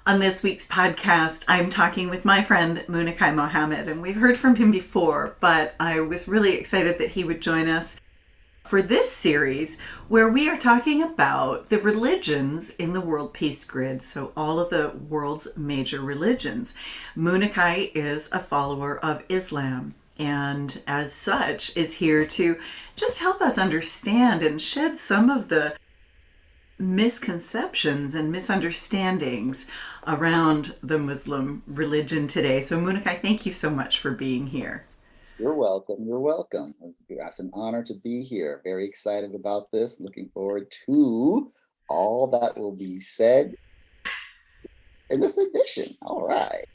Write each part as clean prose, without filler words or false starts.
On this week's podcast, I'm talking with my friend Muniqui Mohammed, and we've heard from him before, but I was really excited that he would join us for this series where we are talking about the religions in the world peace grid. So, all of the world's major religions. Muniqui is a follower of Islam, and as such is here to just help us understand and shed some of the misconceptions and misunderstandings around the Muslim religion today. So, Munich, thank you so much for being here. You're welcome. You're welcome. It's an honor to be here. Very excited about this. Looking forward to all that will be said in this edition. All right.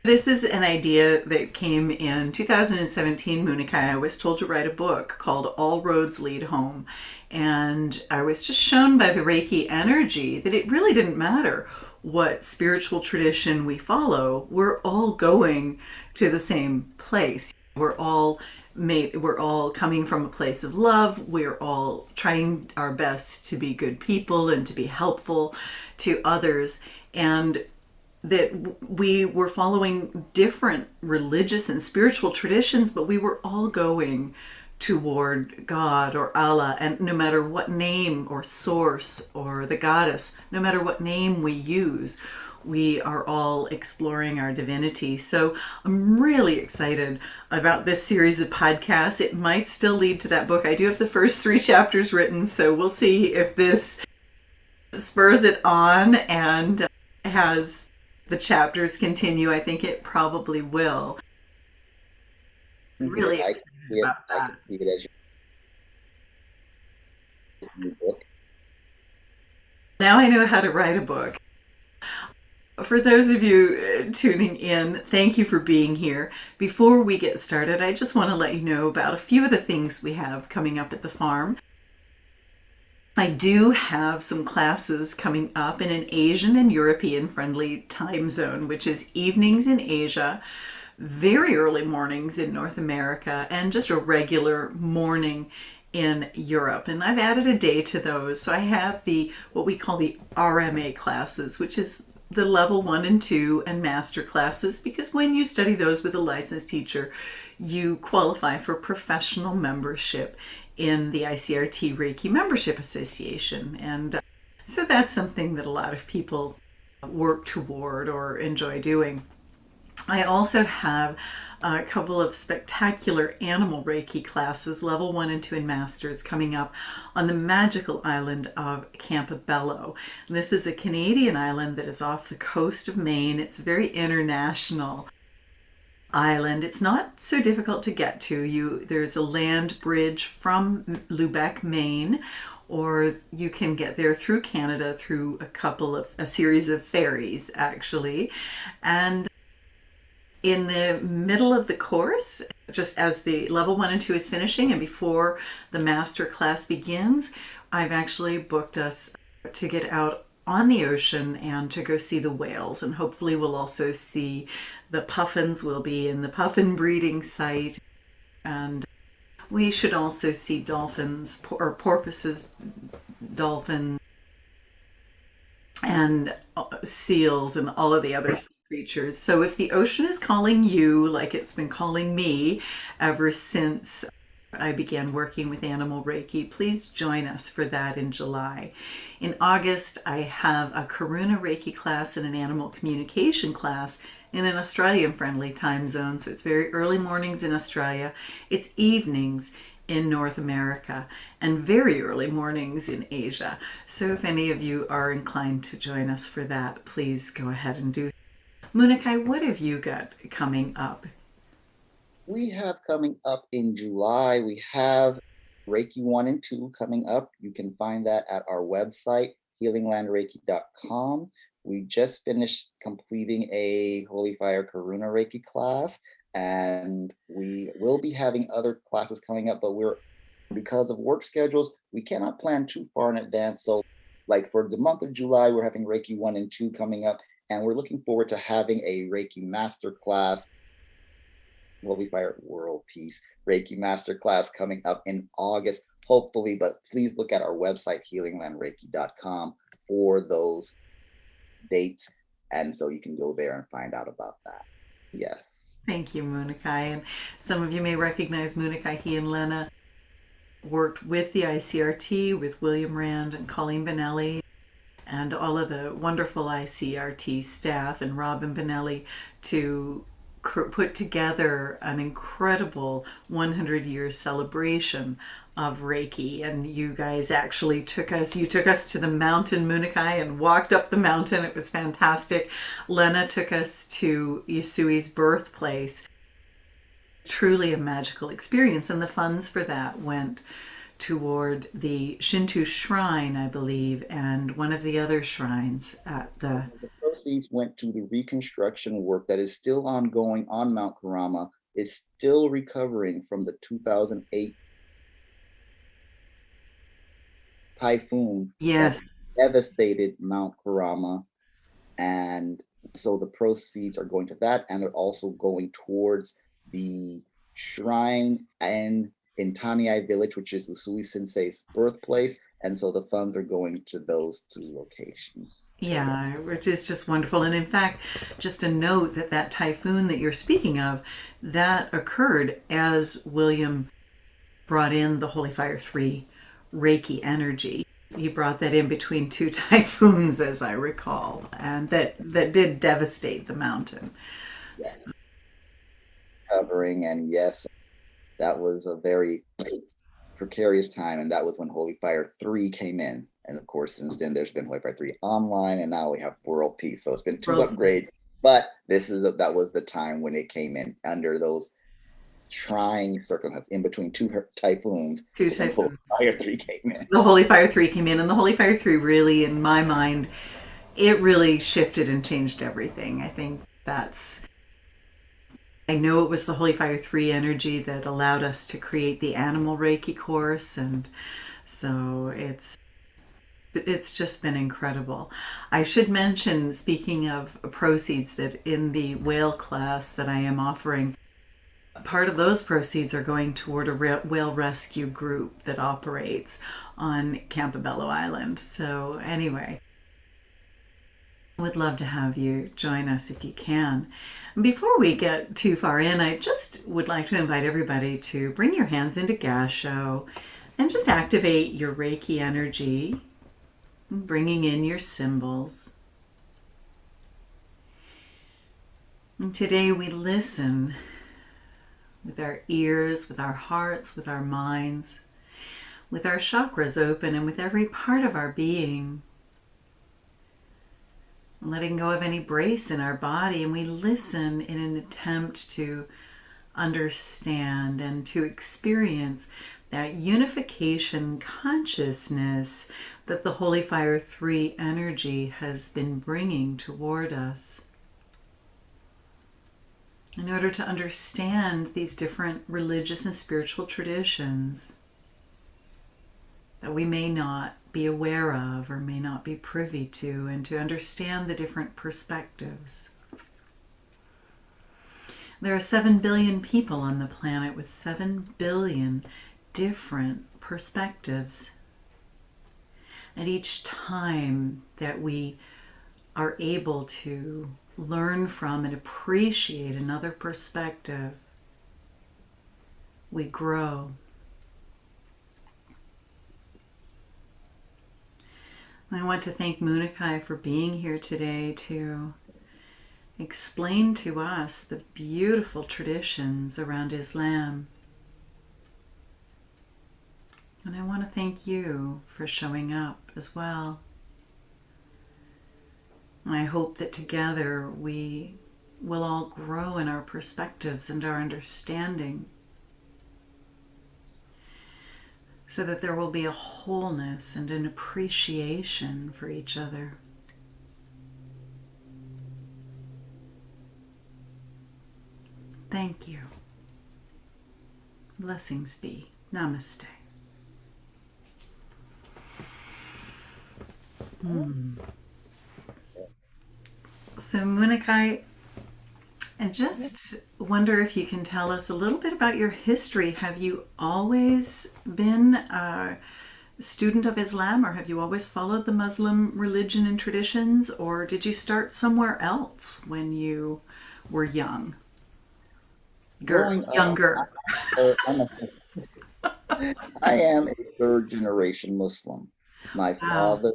This is an idea that came in 2017. Munich, I was told to write a book called All Roads Lead Home. And I was just shown by the Reiki energy that it really didn't matter what spiritual tradition we follow. We're all going to the same place. We're all coming from a place of love. We're all trying our best to be good people and to be helpful to others. And that we were following different religious and spiritual traditions, but we were all going toward God or Allah. And no matter what name or source or the goddess, no matter what name we use, we are all exploring our divinity. So I'm really excited about this series of podcasts. It might still lead to that book. I do have the first 3 chapters written, so we'll see if this spurs it on and has the chapters continue. I think it probably will. Here, Really I excited can see it. about I that. can see it as your new book. Now I know how to write a book. For those of you tuning in, thank you for being here. Before we get started, I just want to let you know about a few of the things we have coming up at the farm. I do have some classes coming up in an Asian and European friendly time zone, which is evenings in Asia, very early mornings in North America, and just a regular morning in Europe. And I've added a day to those. So I have the what we call the RMA classes, which is the level 1 and 2 and master classes, because when you study those with a licensed teacher, you qualify for professional membership in the ICRT Reiki Membership Association. And so that's something that a lot of people work toward or enjoy doing. I also have a couple of spectacular animal Reiki classes, level 1 and 2 and masters, coming up on the magical island of Campobello. And this is a Canadian island that is off the coast of Maine. It's a very international island. It's not so difficult to get to. There's a land bridge from Lubec, Maine, or you can get there through Canada through a series of ferries actually. And in the middle of the course, just as the level 1 and 2 is finishing and before the master class begins, I've actually booked us to get out on the ocean and to go see the whales. And hopefully we'll also see the puffins. We'll be in the puffin breeding site. And we should also see dolphins or porpoises, dolphins, and seals and all of the other sea creatures. So if the ocean is calling you like it's been calling me ever since I began working with Animal Reiki, please join us for that in July. In August, I have a Karuna Reiki class and an animal communication class in an Australian friendly time zone. So it's very early mornings in Australia. It's evenings in North America and very early mornings in Asia. So if any of you are inclined to join us for that, please go ahead and do. Munikai, what have you got coming up? We have coming up in July, we have Reiki 1 and 2 coming up. You can find that at our website, healinglandreiki.com. We just finished completing a Holy Fire Karuna Reiki class, and we will be having other classes coming up, but because of work schedules, we cannot plan too far in advance. So, like for the month of July, we're having Reiki 1 and 2 coming up, and we're looking forward to having a Reiki master class, Holy Fire World Peace Reiki Masterclass coming up in August, hopefully. But please look at our website, healinglandreiki.com, for those dates And so you can go there and find out about that. Yes. Thank you, Muniqui. And some of you may recognize Muniqui. He and Lena worked with the ICRT, with William Rand and Colleen Benelli, and all of the wonderful ICRT staff and Robin Benelli to put together an incredible 100-year celebration of Reiki. And you guys actually you took us to the mountain Muniqui and walked up the mountain. It was fantastic. Lena took us to Yasui's birthplace. Truly a magical experience, and the funds for that went toward the Shinto shrine, I believe, and one of the other shrines at the... The proceeds went to the reconstruction work that is still ongoing on Mount Kurama. Is still recovering from the 2008 typhoon that Yes. devastated Mount Kurama. And so the proceeds are going to that, and they're also going towards the shrine and in Taniai village, which is Usui Sensei's birthplace. And so the funds are going to those two locations. So yes. Yeah, which is just wonderful. And in fact, just a note that that typhoon that you're speaking of, that occurred as William brought in the Holy Fire 3 Reiki energy. He brought that in between two typhoons, as I recall, and that did devastate the mountain. Yes. Covering, and yes, that was a very precarious time, and that was when Holy Fire 3 came in. And of course, since then, there's been Holy Fire 3 online, and now we have World Peace. So it's been two upgrades. But that was the time when it came in under those trying circumstances in between two typhoons. Two When Holy typhoons. Fire 3 came in. The Holy Fire 3 came in, and the Holy Fire 3 really, in my mind, it really shifted and changed everything. I think I know it was the Holy Fire 3 energy that allowed us to create the Animal Reiki course, and so it's just been incredible. I should mention, speaking of proceeds, that in the whale class that I am offering, part of those proceeds are going toward a whale rescue group that operates on Campobello Island. So anyway, I would love to have you join us if you can. Before we get too far in, I just would like to invite everybody to bring your hands into Gasho and just activate your Reiki energy, bringing in your symbols. And today we listen with our ears, with our hearts, with our minds, with our chakras open, and with every part of our being, letting go of any brace in our body, and we listen in an attempt to understand and to experience that unification consciousness that the Holy Fire 3 energy has been bringing toward us. In order to understand these different religious and spiritual traditions that we may not be aware of or may not be privy to, and to understand the different perspectives. There are 7 billion people on the planet with 7 billion different perspectives. And each time that we are able to learn from and appreciate another perspective, we grow. I want to thank Muniqui for being here today to explain to us the beautiful traditions around Islam. And I want to thank you for showing up as well. And I hope that together we will all grow in our perspectives and our understanding, so that there will be a wholeness and an appreciation for each other. Thank you. Blessings be. Namaste. So Muniqui, I just wonder if you can tell us a little bit about your history. Have you always been student of Islam, or have you always followed the Muslim religion and traditions, or did you start somewhere else when you were Growing up, younger? I'm I am a third generation Muslim. My Wow. father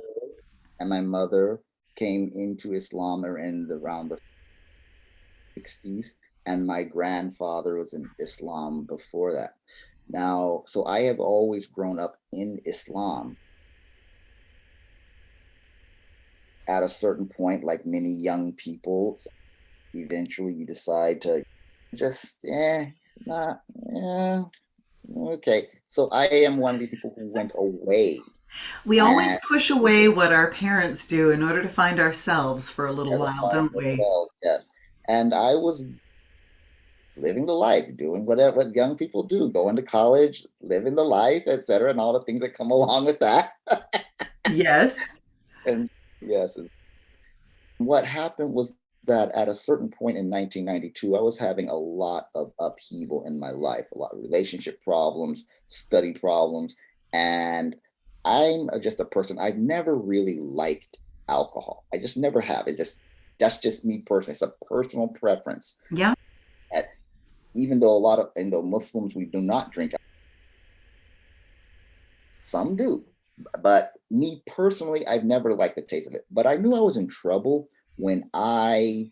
and my mother came into Islam in around the 60s, and my grandfather was in Islam before that. Now, so I have always grown up in Islam. At a certain point, like many young people, eventually you decide to just, it's not, yeah, okay. So I am one of these people who went away We always and push away what our parents do in order to find ourselves for a little never while, find don't we? ourselves. Yes. And I was living the life, doing whatever what young people do, going to college, living the life, etc., and all the things that come along with that. Yes. And yes, and what happened was that at a certain point in 1992, I was having a lot of upheaval in my life, a lot of relationship problems, study problems, and I'm just a person. I've never really liked alcohol. I just never have. It just That's just me personally. It's a personal preference. Yeah. At, even though a lot of in the Muslims we do not drink, some do, but me personally, I've never liked the taste of it. But I knew I was in trouble when I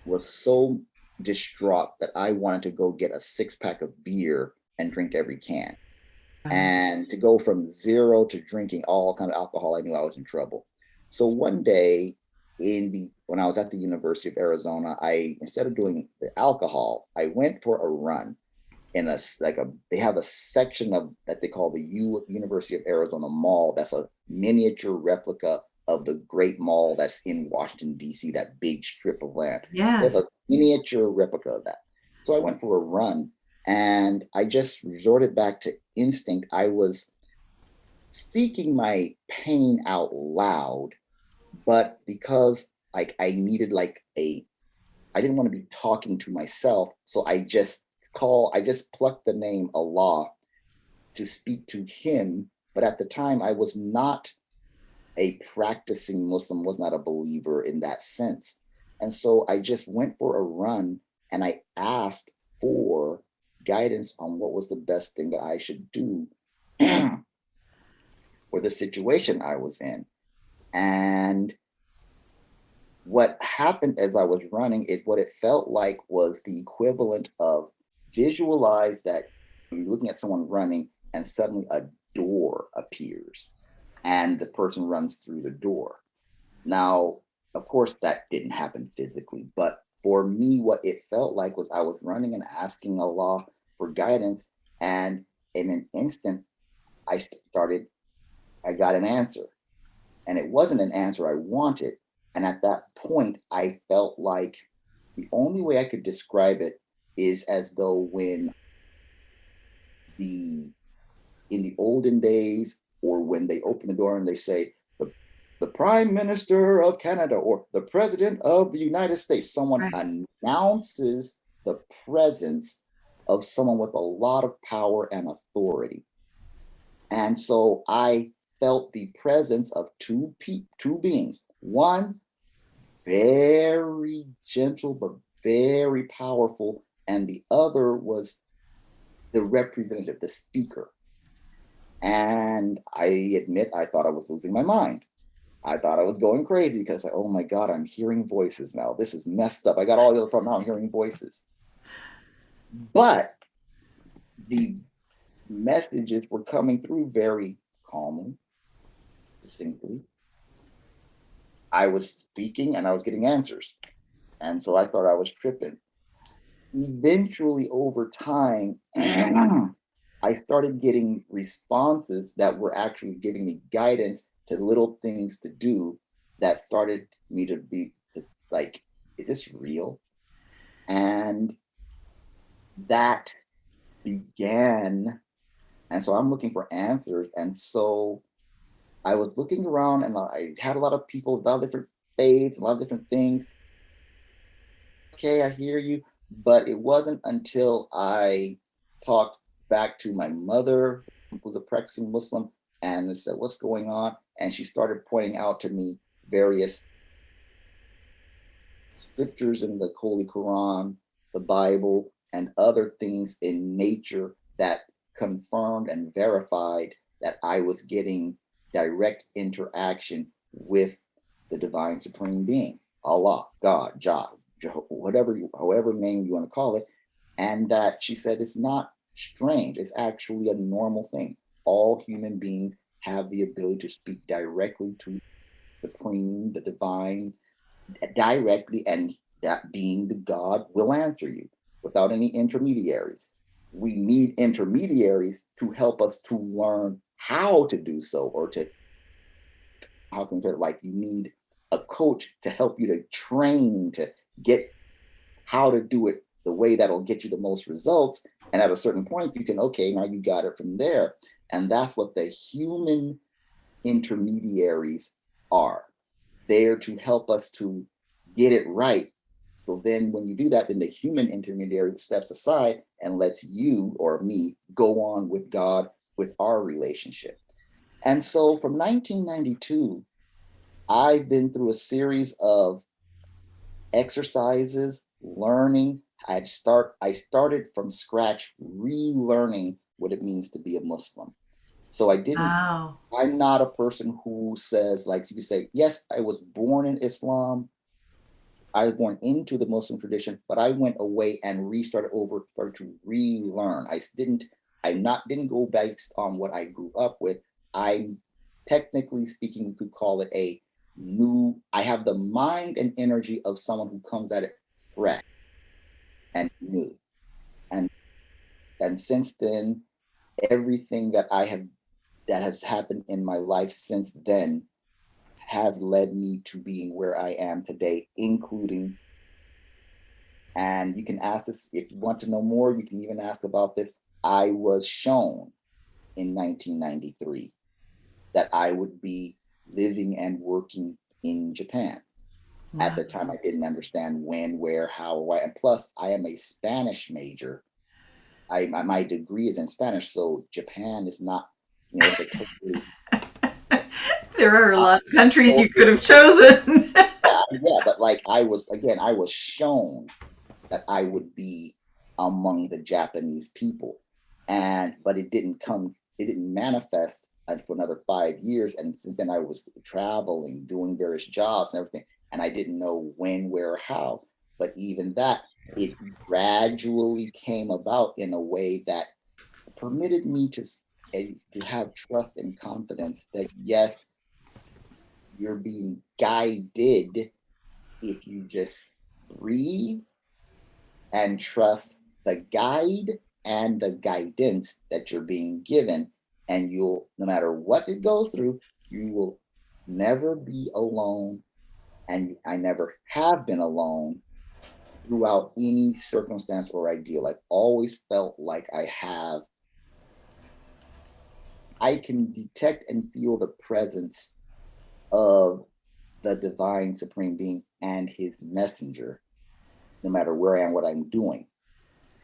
was so distraught that I wanted to go get a 6 pack of beer and drink every can. Right. And to go from zero to drinking all kind of alcohol, I knew I was in trouble. So one day when I was at the University of Arizona, I instead of doing the alcohol, I went for a run in a like a they have a section of that they call the University of Arizona Mall. That's a miniature replica of the great mall that's in Washington D.C. That big strip of land. They have Yes. a miniature replica of that. So I went for a run, and I just resorted back to instinct. I was speaking my pain out loud, but because like I didn't want to be talking to myself, so I just plucked the name Allah to speak to him. But at the time, I was not a practicing Muslim, was not a believer in that sense. And so I just went for a run and I asked for guidance on what was the best thing that I should do for the situation I was in. And what happened as I was running is what it felt like was the equivalent of visualize that you're looking at someone running and suddenly a door appears and the person runs through the door. Now, of course, that didn't happen physically, but for me, what it felt like was I was running and asking Allah for guidance. And in an instant, I started, I got an answer. And it wasn't an answer I wanted. And at that point, I felt like the only way I could describe it is as though when the in the olden days, or when they open the door and they say the Prime Minister of Canada or the President of the United States, someone Right. announces the presence of someone with a lot of power and authority. And so I felt the presence of two beings. One very gentle but very powerful, and the other was the representative, the speaker. And I admit I thought I was losing my mind. I thought I was going crazy because, like, oh my God, I'm hearing voices now. This is messed up. I got all the other problems now. I'm hearing voices. But the messages were coming through very calmly, succinctly. I was speaking and I was getting answers. And so I thought I was tripping. Eventually, over time, I started getting responses that were actually giving me guidance to little things to do that started me to be like, is this real? And that began. And so I'm looking for answers. And so I was looking around and I had a lot of people, a lot of different faiths, a lot of different things. Okay, I hear you. But it wasn't until I talked back to my mother, who was a practicing Muslim, And I said, what's going on? And she started pointing out to me various scriptures in the Holy Quran, the Bible, and other things in nature that confirmed and verified that I was getting direct interaction with the divine supreme being, Allah, God, Jah, whatever, however name you want to call it. And that she said it's not strange, it's actually a normal thing. All human beings have the ability to speak directly to the supreme, the divine, directly, and that being the God will answer you without any intermediaries. We need intermediaries to help us to learn how to do so, or to how can you, like, you need a coach to help you to train to get how to do it the way that'll get you the most results. And at a certain point, you can, okay, now you got it from there. And that's what the human intermediaries are, there to help us to get it right. So then when you do that, then the human intermediary steps aside and lets you or me go on with God, with our relationship. And so from 1992, I've been through a series of exercises, learning. I started from scratch, relearning what it means to be a Muslim. So Wow. I'm not a person who says, like you say, yes, I was born in Islam. I was born into the Muslim tradition, but I went away and restarted over, started to relearn. Didn't go based on what I grew up with. I, technically speaking, we could call it a new, I have the mind and energy of someone who comes at it fresh and new. And and since then, everything that has happened in my life since then has led me to being where I am today, including, and you can ask this if you want to know more, you can even ask about this. I was shown in 1993 that I would be living and working in Japan. At Wow. the time, I didn't understand when, where, how, why. And plus, I am a Spanish major. My degree is in Spanish, so Japan is not, it's a totally, There are a uh, lot of countries you could totally, have chosen. yeah, but like I was shown that I would be among the Japanese people. And but it didn't manifest for another 5 years. And since then I was traveling, doing various jobs and everything. And I didn't know when, where, how. But even that, it gradually came about in a way that permitted me to have trust and confidence that yes, you're being guided if you just breathe and trust the guide and the guidance that you're being given. And you'll, no matter what it goes through, you will never be alone. And I never have been alone throughout any circumstance or ideal. I've always felt like I can detect and feel the presence of the divine supreme being and his messenger, no matter where I am, what I'm doing.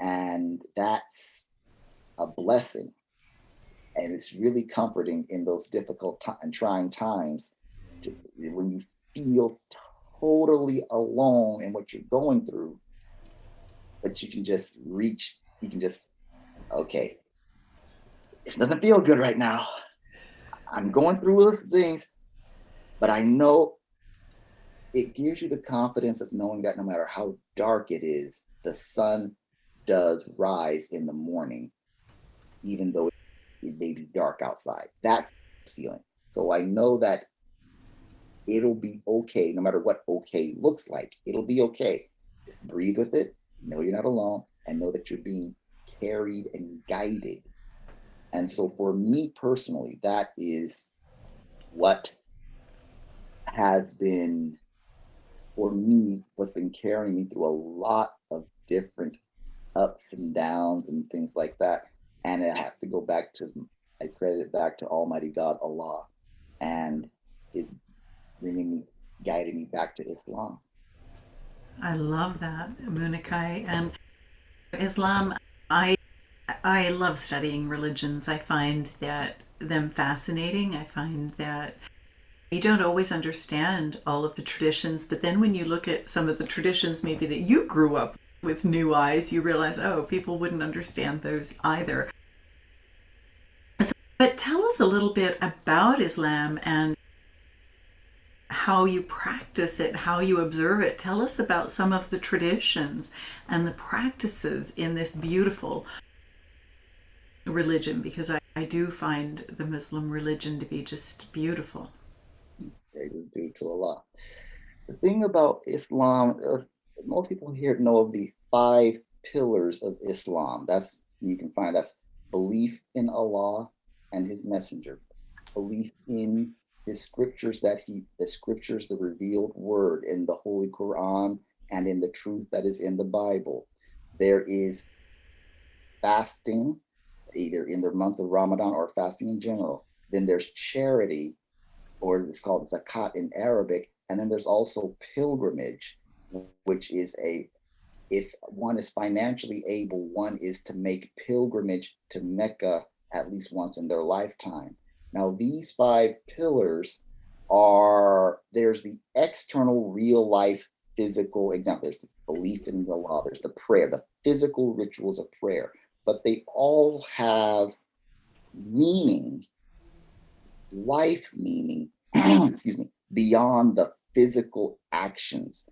And that's a blessing. And it's really comforting in those difficult and trying times when you feel totally alone in what you're going through, but you can just, okay, it doesn't feel good right now. I'm going through those things, but I know it gives you the confidence of knowing that no matter how dark it is, the sun does rise in the morning, even though it may be dark outside. That's the feeling. So I know that it'll be okay, no matter what okay looks like. It'll be okay. Just breathe with it, know you're not alone, and know that you're being carried and guided. And so for me personally, that is what has been, for me, what's been carrying me through a lot of different ups and downs and things like that. And I have to go back to, I credit it back to Almighty God, Allah, and it's bringing me, guiding me back to Islam. I love that, Muniqui. And Islam, I I love studying religions. I find that them fascinating. I find that you don't always understand all of the traditions, but then when you look at some of the traditions maybe that you grew up with new eyes, you realize, oh, people wouldn't understand those either. But tell us a little bit about Islam and how you practice it, how you observe it. Tell us about some of the traditions and the practices in this beautiful religion, because I do find the Muslim religion to be just beautiful. They do to Allah. The thing about Islam, most people here know of the five pillars of Islam. That's you can find that's belief in Allah and His Messenger, belief in His scriptures the scriptures, the revealed word in the Holy Quran and in the truth that is in the Bible. There is fasting, either in the month of Ramadan or fasting in general. Then there's charity, or it's called zakat in Arabic. And then there's also pilgrimage, which is if one is financially able, one is to make pilgrimage to Mecca at least once in their lifetime. Now, these five pillars there's the external real life physical example. There's the belief in the law, there's the prayer, the physical rituals of prayer, but they all have meaning, life meaning, excuse me, beyond the physical actions.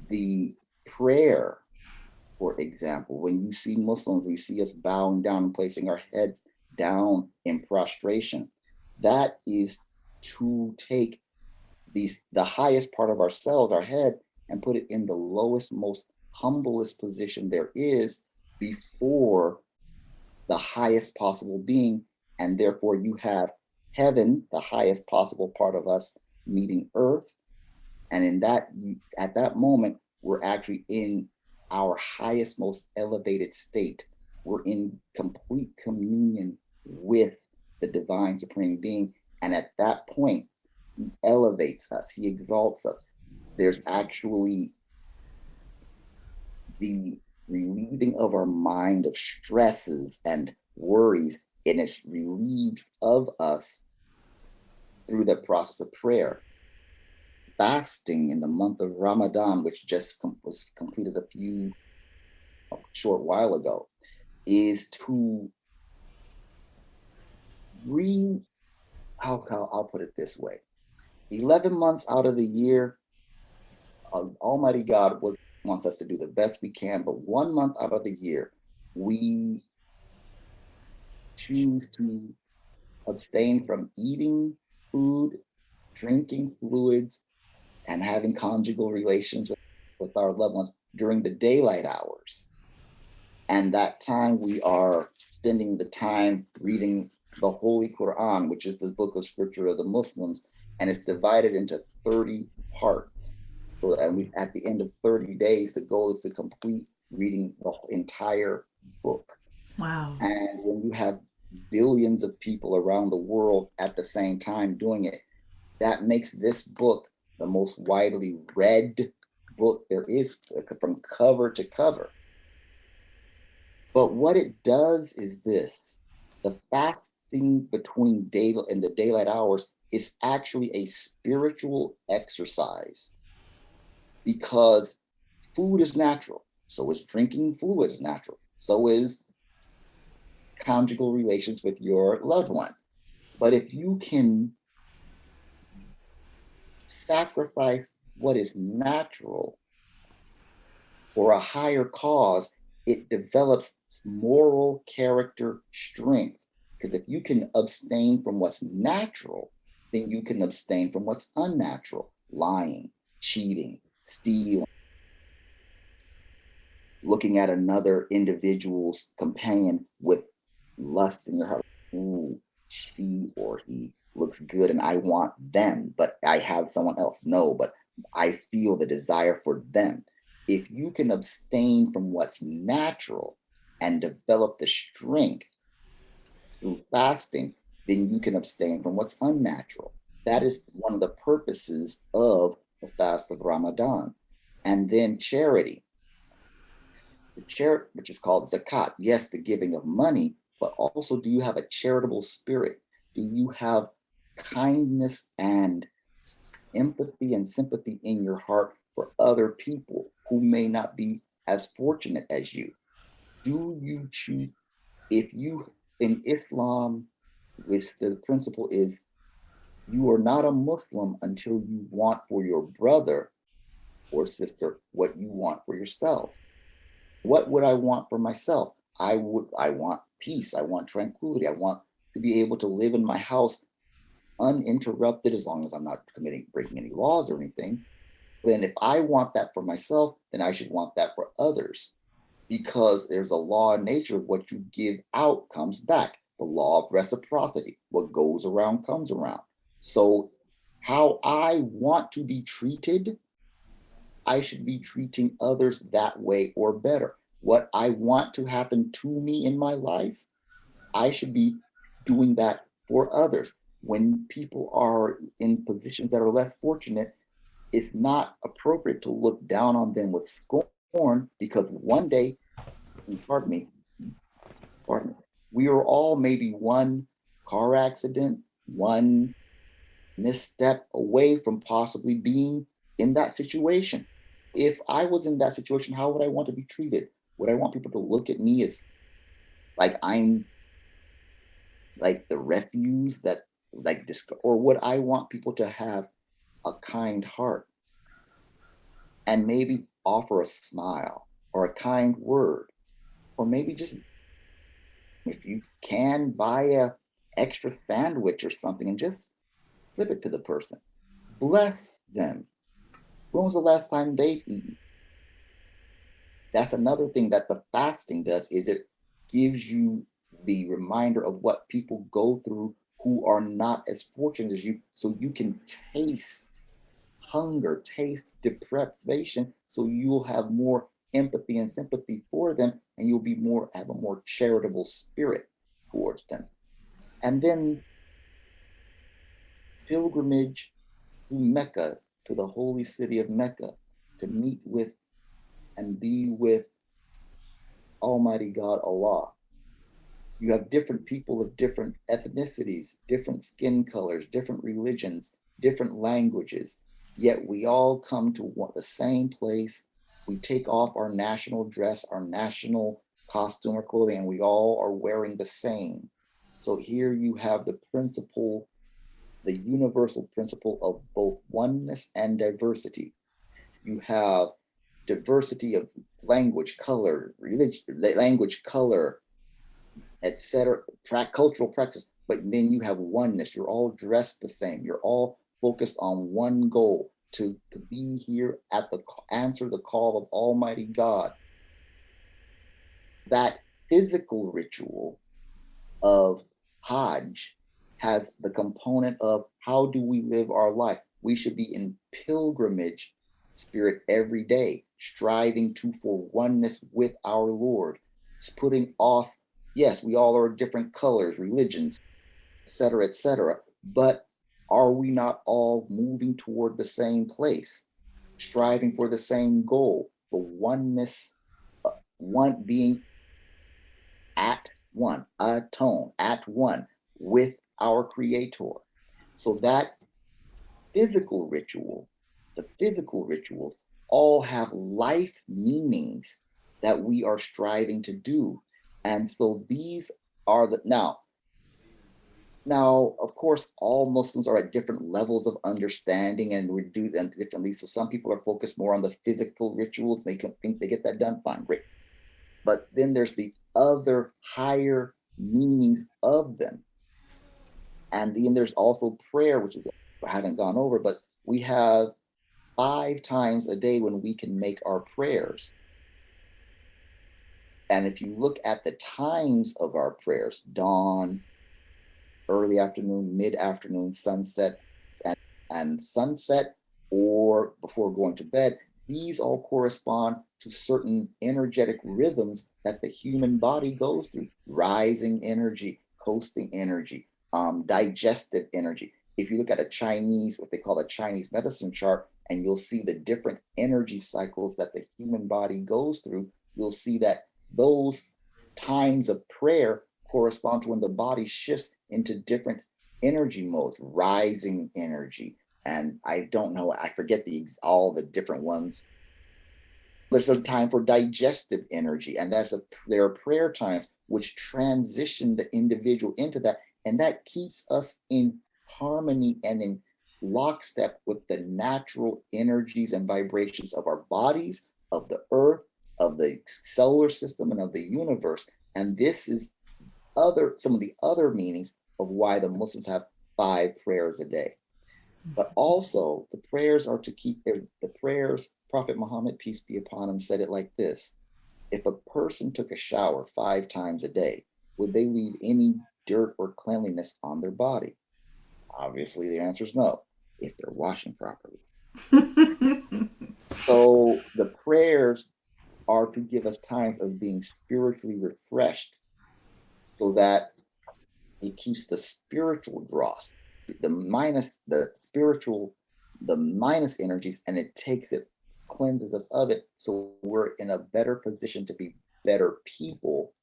The prayer, for example, when you see Muslims, we see us bowing down and placing our head down in prostration. That is to take the highest part of ourselves, our head, and put it in the lowest, most humblest position there is before the highest possible being. And therefore, you have heaven, the highest possible part of us, meeting earth. And at that moment, we're actually in our highest, most elevated state. We're in complete communion with the divine supreme being. And at that point, he elevates us, he exalts us. There's actually the relieving of our mind of stresses and worries, and it's relieved of us through the process of prayer. Fasting in the month of Ramadan, which just was completed a short while ago, is to re I'll put it this way: 11 months out of the year, Almighty God wants us to do the best we can, but 1 month out of the year, we choose to abstain from eating food, drinking fluids, and having conjugal relations with our loved ones during the daylight hours. And that time we are spending the time reading the Holy Quran, which is the book of scripture of the Muslims, and it's divided into 30 parts. So, at the end of 30 days, the goal is to complete reading the entire book. Wow. And when you have billions of people around the world at the same time doing it, that makes this book the most widely read book there is, from cover to cover. But what it does is this: the fasting between in the daylight hours is actually a spiritual exercise, because food is natural. So is drinking fluid is natural. So is conjugal relations with your loved one. But if you can sacrifice what is natural for a higher cause, it develops moral character strength. Because if you can abstain from what's natural, then you can abstain from what's unnatural: lying, cheating, stealing, looking at another individual's companion with lust in your heart. Ooh, she or he looks good and I want them, but I have someone else. No, but I feel the desire for them. If you can abstain from what's natural and develop the strength through fasting, then you can abstain from what's unnatural. That is one of the purposes of the fast of Ramadan. And then charity, which is called zakat. Yes, the giving of money, but also, do you have a charitable spirit? Do you have kindness and empathy and sympathy in your heart for other people who may not be as fortunate as you? Do you choose, if you, in Islam, which the principle is you are not a Muslim until you want for your brother or sister what you want for yourself. What would I want for myself? I want peace. I want tranquility. I want to be able to live in my house uninterrupted as long as I'm not breaking any laws or anything. Then if I want that for myself, then I should want that for others, because there's a law in nature of what you give out comes back. The law of reciprocity. What goes around comes around. So how I want to be treated, I should be treating others that way or better. What I want to happen to me in my life, I should be doing that for others. When people are in positions that are less fortunate, it's not appropriate to look down on them with scorn, because one day, pardon me, pardon me, we are all maybe one car accident, one misstep away from possibly being in that situation. If I was in that situation, how would I want to be treated? Would I want people to look at me as like I'm like the refuse that like this, or would I want people to have a kind heart and maybe offer a smile or a kind word, or maybe just, if you can, buy a extra sandwich or something and just slip it to the person. Bless them. When was the last time they've eaten? That's another thing that the fasting does, is it gives you the reminder of what people go through who are not as fortunate as you, so you can taste hunger, taste deprivation, so you'll have more empathy and sympathy for them, and you'll be more, have a more charitable spirit towards them. And then pilgrimage to Mecca, to the holy city of Mecca, to meet with and be with Almighty God Allah. You have different people of different ethnicities, different skin colors, different religions, different languages, yet we all come to the same place. We take off our national dress, our national costume or clothing, and we all are wearing the same. So here you have the principle, the universal principle of both oneness and diversity. You have diversity of language, color, religion, language, color, etc., cultural practice, but then you have oneness. You're all dressed the same. You're all focused on one goal, to be here at the answer the call of Almighty God. That physical ritual of Hajj has the component of how do we live our life? We should be in pilgrimage spirit every day, striving to for oneness with our Lord, putting off, yes, we all are different colors, religions, etc., but are we not all moving toward the same place, striving for the same goal, the oneness, one being at one, atone, at one with our Creator? So that physical ritual, the physical rituals all have life meanings that we are striving to do. And so these are the now, of course, all Muslims are at different levels of understanding, and we do them differently. So some people are focused more on the physical rituals. They can think they get that done, fine, great. But then there's the other higher meanings of them. And then there's also prayer, which is I haven't gone over, but we have 5 times a day when we can make our prayers. And if you look at the times of our prayers, dawn, early afternoon, mid afternoon, sunset, and sunset, or before going to bed, these all correspond to certain energetic rhythms that the human body goes through: rising energy, coasting energy, digestive energy. If you look at a Chinese, what they call a Chinese medicine chart, and you'll see the different energy cycles that the human body goes through, you'll see that those times of prayer correspond to when the body shifts into different energy modes, rising energy, and I don't know, I forget all the different ones. There's a time for digestive energy, and there are prayer times which transition the individual into that, and that keeps us in harmony and in lockstep with the natural energies and vibrations of our bodies, of the earth, of the solar system, and of the universe. And this is some of the other meanings of why the Muslims have 5 prayers a day. But also, the prayers are to keep the prayers. Prophet Muhammad, peace be upon him, said it like this: if a person took a shower 5 times a day, would they leave any dirt or cleanliness on their body? Obviously, the answer is no, if they're washing properly. So the prayers are to give us times of being spiritually refreshed so that it keeps the spiritual dross, the minus energies, and it takes it, cleanses us of it, so we're in a better position to be better people,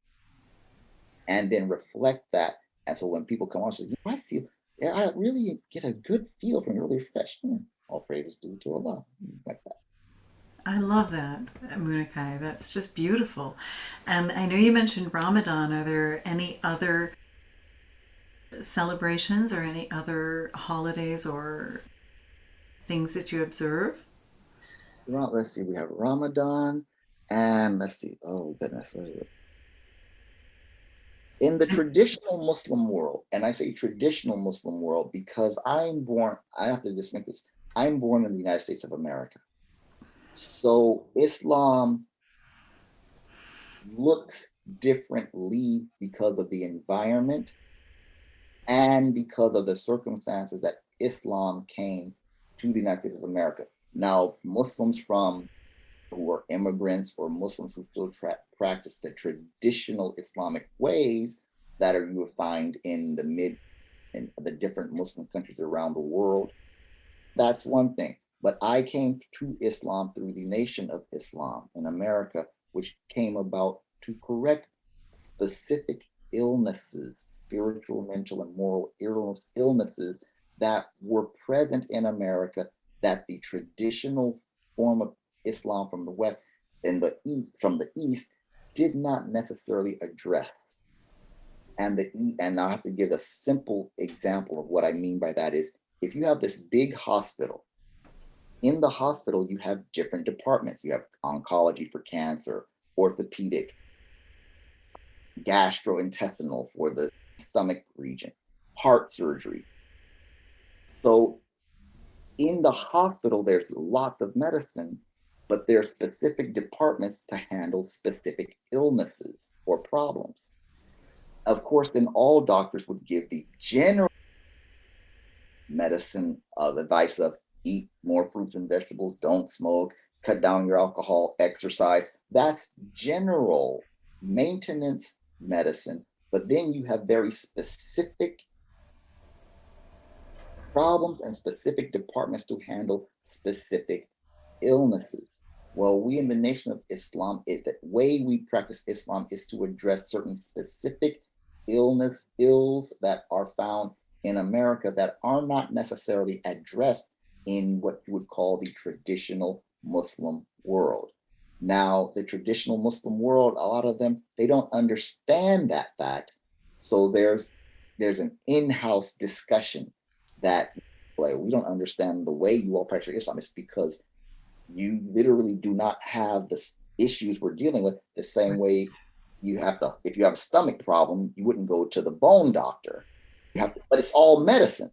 and then reflect that. And so when people come on, say, I feel, yeah, I really get a good feel from really fresh. All praises due to Allah, like that. I love that, Muniqui. That's just beautiful. And I know you mentioned Ramadan. Are there any other celebrations or any other holidays or things that you observe? Let's see, we have Ramadan, and let's see. Oh goodness, what is it? In the traditional Muslim world, and I say traditional Muslim world because I have to just make this, I'm born in the United States of America. So Islam looks differently because of the environment and because of the circumstances that Islam came to the United States of America. Now, Muslims who are immigrants or Muslims who still practice the traditional Islamic ways that you will find in the different Muslim countries around the world. That's one thing. But I came to Islam through the Nation of Islam in America, which came about to correct specific illnesses, spiritual, mental, and moral illnesses that were present in America, that the traditional form of Islam from the West and from the East did not necessarily address. And I have to give a simple example of what I mean by that is, if you have this big hospital, in the hospital you have different departments. You have oncology for cancer, orthopedic, gastrointestinal for the stomach region, heart surgery. So in the hospital, there's lots of medicine, but there's specific departments to handle specific illnesses or problems. Of course, then all doctors would give the general medicine advice of eat more fruits and vegetables, don't smoke, cut down your alcohol, exercise. That's general maintenance medicine. But then you have very specific problems and specific departments to handle specific illnesses. Well, we in the Nation of Islam, is that way we practice Islam is to address certain specific ills that are found in America that are not necessarily addressed in what you would call the traditional Muslim world. Now, the traditional Muslim world, a lot of them, they don't understand that fact. So there's an in-house discussion that, like, we don't understand the way you all practice Islam. It's because you literally do not have the issues we're dealing with the same way. If you have a stomach problem, you wouldn't go to the bone doctor. But it's all medicine.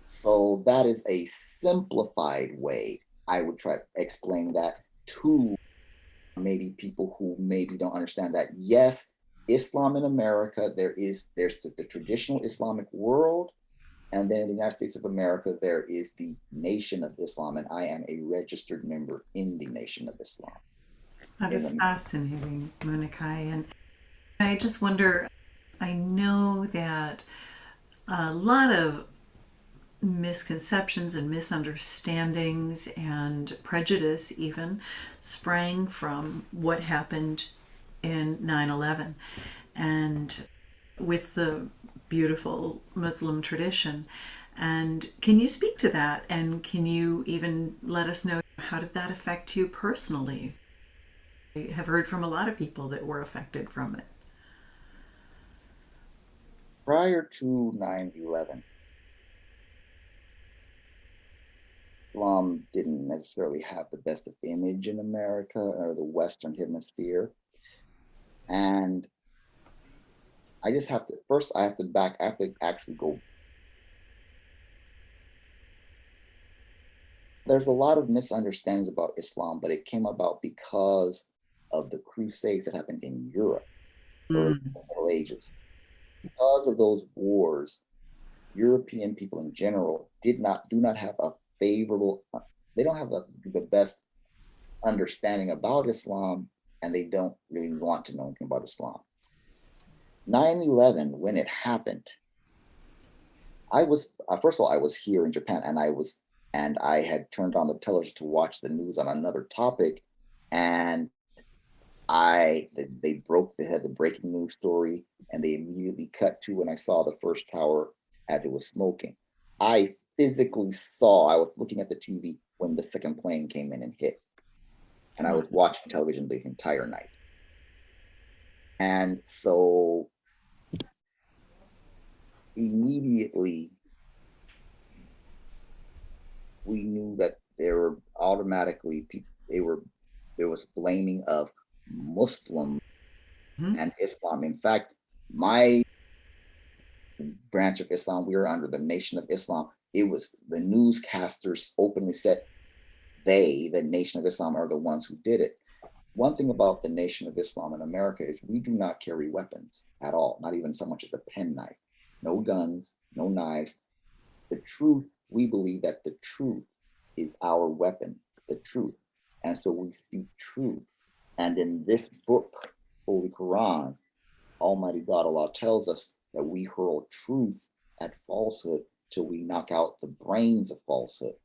So that is a simplified way I would try to explain that to maybe people who maybe don't understand that. Yes, Islam in America, there's the traditional Islamic world, and then in the United States of America, there is the Nation of Islam, and I am a registered member in the Nation of Islam. That is fascinating, Muniqui. And I just wonder, I know that a lot of misconceptions and misunderstandings and prejudice even sprang from what happened in 9/11, and with the beautiful Muslim tradition. And can you speak to that? And can you even let us know how did that affect you personally? I have heard from a lot of people that were affected from it. Prior to 9/11, Islam didn't necessarily have the best of image in America or the Western Hemisphere. And I just have to first I have to actually go. There's a lot of misunderstandings about Islam, but it came about because of the crusades that happened in Europe early in Mm. the Middle Ages. Because of those wars, European people in general do not have a favorable they don't have the best understanding about Islam, and they don't really want to know anything about Islam. 9/11, when it happened, I was first of all, I was here in Japan, and I had turned on the television to watch the news on another topic, and they had the breaking news story, and they immediately cut to when I saw the first tower as it was smoking. I physically saw, I was looking at the TV when the second plane came in and hit, and I Wow. was watching television the entire night. And so immediately we knew that there were automatically they were there was blaming of Muslim Mhm. and Islam. In fact, my branch of Islam, we were under the Nation of Islam. It was the newscasters openly said the Nation of Islam, are the ones who did it. One thing about the Nation of Islam in America is we do not carry weapons at all, not even so much as a penknife. No guns, no knives. The truth, we believe that the truth is our weapon, the truth. And so we speak truth. And in this book, Holy Quran, Almighty God Allah tells us that we hurl truth at falsehood till we knock out the brains of falsehood.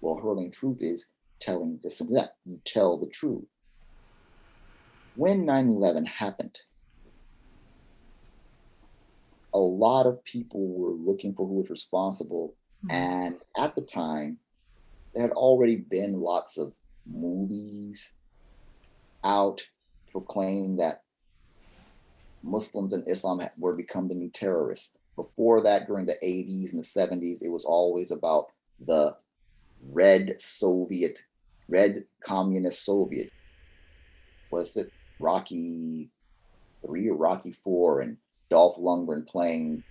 Well, hurling truth is telling this and that. You tell the truth. When 9/11 happened, a lot of people were looking for who was responsible. Mm. And at the time, there had already been lots of movies out proclaiming that Muslims and Islam were become the new terrorists. Before that, during the 80s and the 70s, it was always about the red Soviet, red communist Soviet. Was it Rocky 3 or Rocky 4? And Dolph Lundgren playing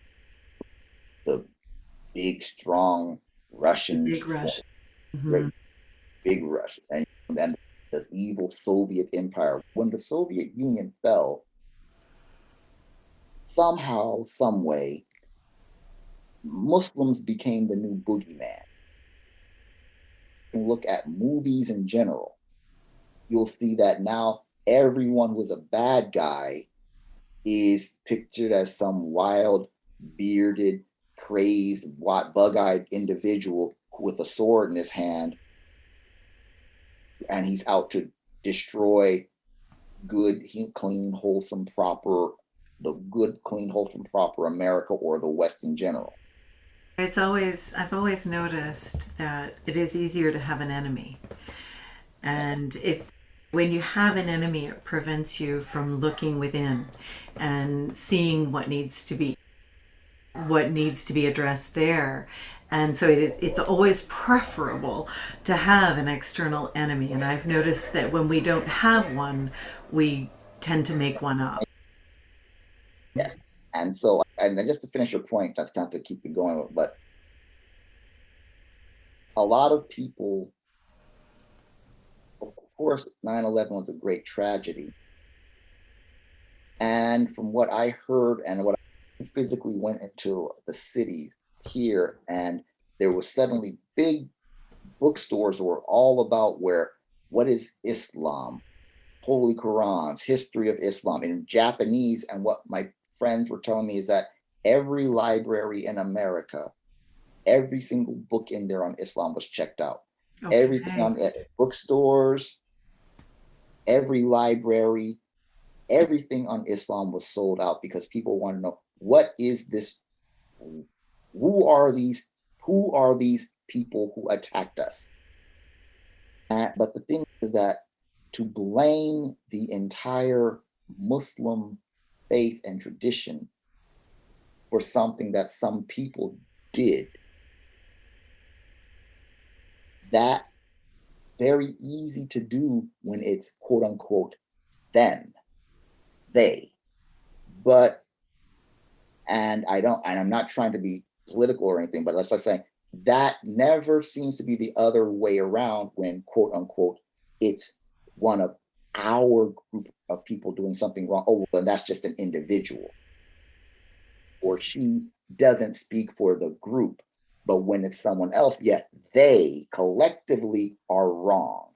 the big, strong The Russian, big rush. Hmm. great big Rush, and then the evil Soviet Empire. When the Soviet Union fell, somehow, some way, Muslims became the new boogeyman. You can look at movies in general. You'll see that now everyone who is a bad guy is pictured as some wild, bearded, crazed, bug-eyed individual with a sword in his hand, and he's out to destroy good, clean, wholesome, proper, the good, clean, wholesome, proper America or the West in general. I've always noticed that it is easier to have an enemy. Yes, And when you have an enemy, it prevents you from looking within and seeing what needs to be addressed there. And so it's always preferable to have an external enemy. And I've noticed that when we don't have one, we tend to make one up. yes. And so, and just to finish your point, that's not to keep you going, but a lot of people, of course, 9/11 was a great tragedy. And from what I heard and what I physically went into the city here, and there was suddenly big bookstores that were all about what is Islam, Holy Qurans, history of Islam in Japanese. And what my friends were telling me is that every library in America, every single book in there on Islam was checked out. Everything Okay. on bookstores, every library, everything on Islam was sold out because people want to know what is this. who are these people who attacked us? But the thing is that to blame the entire Muslim faith and tradition for something that some people did, that very easy to do when it's quote unquote them, they. But and I'm not trying to be political or anything, but let's just say that never seems to be the other way around when quote unquote it's one of our group of people doing something wrong. Oh, well, that's just an individual. Or she doesn't speak for the group. But when it's someone else, yet they collectively are wrong.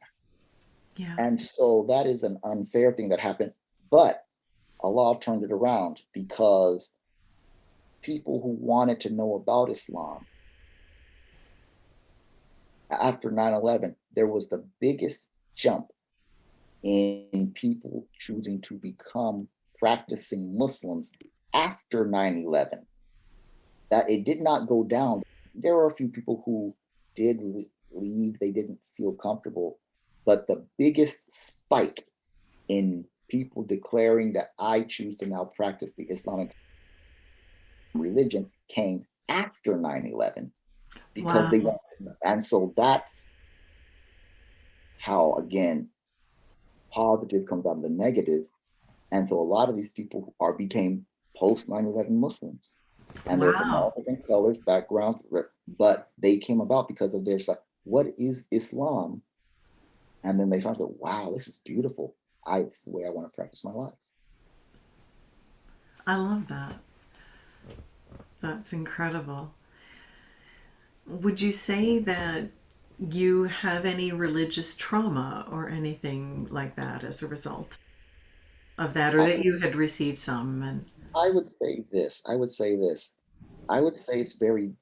Yeah. And so that is an unfair thing that happened. But Allah turned it around because people who wanted to know about Islam after 9/11, there was the biggest jump in people choosing to become practicing Muslims after 9/11. That it did not go down. There were a few people who did leave, they didn't feel comfortable, but the biggest spike in people declaring that I choose to now practice the Islamic religion came after 9/11 because Wow. they want, and so that's how again positive comes out of the negative. And so a lot of these people are became post 9/11 Muslims. And they're from Wow. all different colors, backgrounds, but they came about because of their like, what is Islam? And then they found out, wow, this is beautiful. It's the way I want to practice my life. I love that. That's incredible. Would you say that you have any religious trauma or anything like that as a result of that, or I, that you had received some? And I would say this. I would say this. I would say it's very,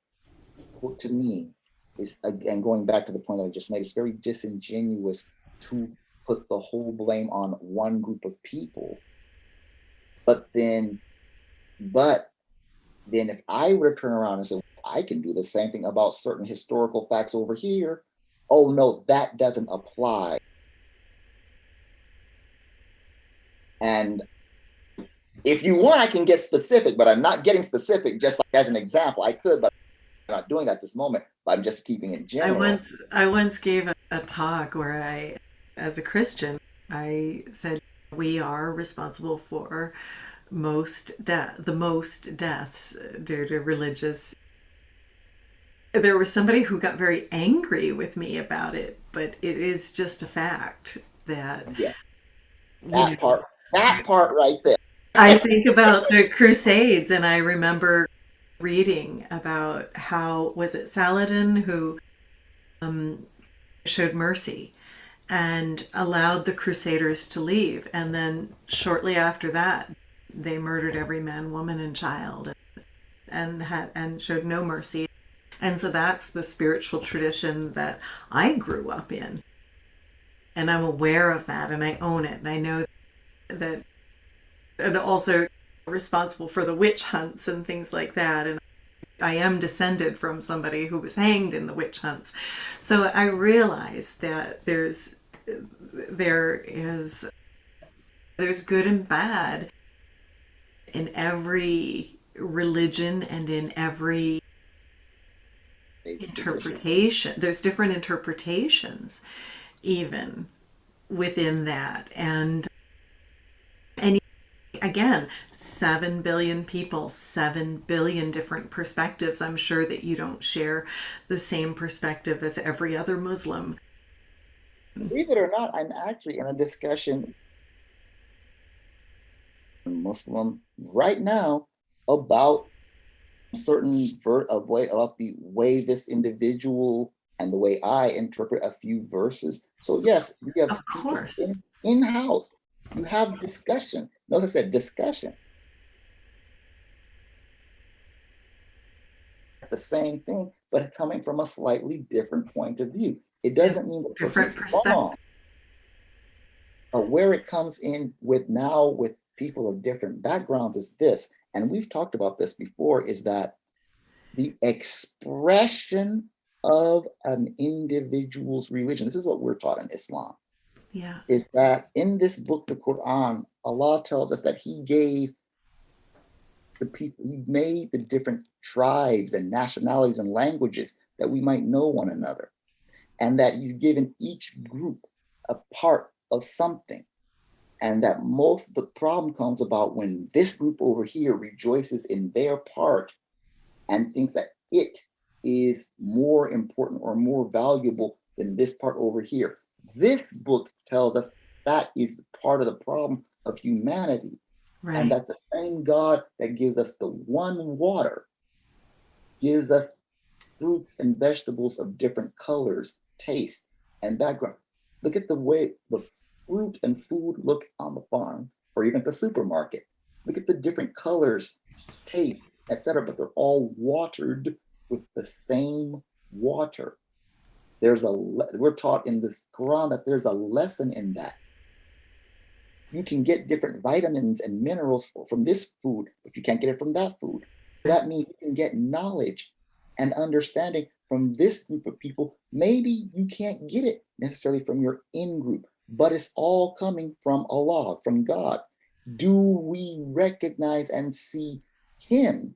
to me, is again going back to the point that I just made, it's very disingenuous to put the whole blame on one group of people. But then, but then if I were to turn around and say, I can do the same thing about certain historical facts over here, oh no, that doesn't apply. And if you want, I can get specific, but I'm not getting specific. Just like as an example, I could, but I'm not doing that at this moment. But I'm just keeping it general. I once gave a talk where as a Christian, I said we are responsible for the most deaths due to religious. There was somebody who got very angry with me about it, but it is just a fact that, Yeah, you know, that part right there. I think about the Crusades and I remember reading about how was it Saladin who showed mercy and allowed the Crusaders to leave, and then shortly after that, they murdered every man, woman, and child, and showed no mercy. And so that's the spiritual tradition that I grew up in, and I'm aware of that, and I own it, and I know that, and also responsible for the witch hunts and things like that, and I am descended from somebody who was hanged in the witch hunts. So I realize that there is there's good and bad in every religion and in every interpretation. There's different interpretations even within that. And again, 7 billion people, 7 billion different perspectives. I'm sure that you don't share the same perspective as every other Muslim. Believe it or not, I'm actually in a discussion with Muslim right now about certain way about the way this individual and the way I interpret a few verses. So yes, you have Of people course. in house. You have discussion. Notice that discussion. The same thing, but coming from a slightly different point of view. It And doesn't mean the different person's perspective. wrong. But where it comes in with now with people of different backgrounds is this, and we've talked about this before, is that the expression of an individual's religion. This is what we're taught in Islam, Yeah. is that in this book, the Quran, Allah tells us that He gave the people, He made the different tribes and nationalities and languages that we might know one another, and that He's given each group a part of something. And that most of the problem comes about when this group over here rejoices in their part and thinks that it is more important or more valuable than this part over here. This book tells us that is part of the problem of humanity, and Right. that the same God that gives us the one water gives us fruits and vegetables of different colors, taste, and background. Look at the way the fruit and food look on the farm or even at the supermarket. Look at the different colors, taste, etc., but they're all watered with the same water. We're taught in this Quran that there's a lesson in that. You can get different vitamins and minerals from this food, but you can't get it from that food. So that means you can get knowledge and understanding from this group of people. Maybe you can't get it necessarily from your in group, but it's all coming from Allah, from God. Do we recognize and see Him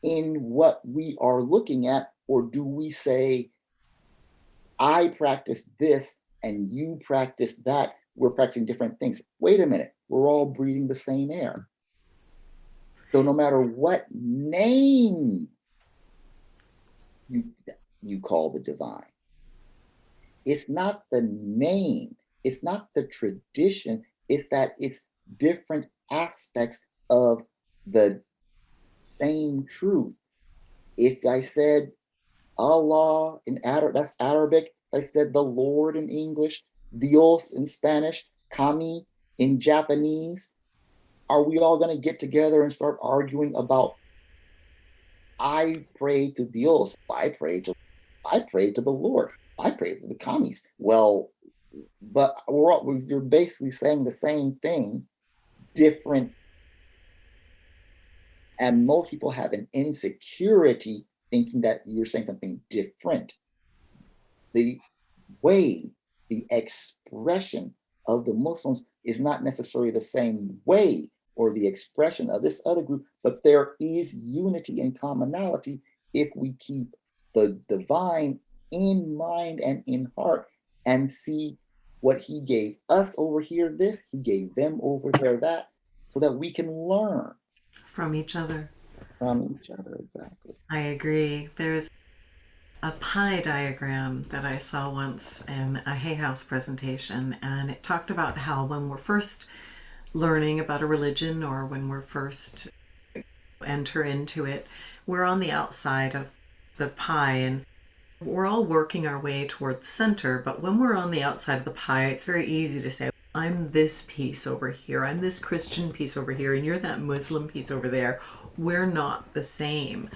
in what we are looking at, or do we say, I practice this and you practice that? We're practicing different things. Wait a minute, we're all breathing the same air. So no matter what name you, you call the divine, it's not the name, it's not the tradition, it's that it's different aspects of the same truth. If I said Allah in that's Arabic, if I said the Lord in English, Dios in Spanish, Kami in Japanese, are we all going to get together and start arguing about I pray to Dios, I pray to the Lord, I pray to the Kamis? Well, but you're basically saying the same thing, different, and most people have an insecurity thinking that you're saying something different. The way, the expression of the Muslims is not necessarily the same way or the expression of this other group, but there is unity and commonality if we keep the divine in mind and in heart and see what He gave us over here, this, He gave them over there, that, so that we can learn From each other. from each other. Exactly. I agree. There's a pie diagram that I saw once in a Hay House presentation, and it talked about how when we're first learning about a religion or when we're first enter into it, we're on the outside of the pie and we're all working our way toward the center. But when we're on the outside of the pie, it's very easy to say, I'm this piece over here, I'm this Christian piece over here, and you're that Muslim piece over there. We're not the same.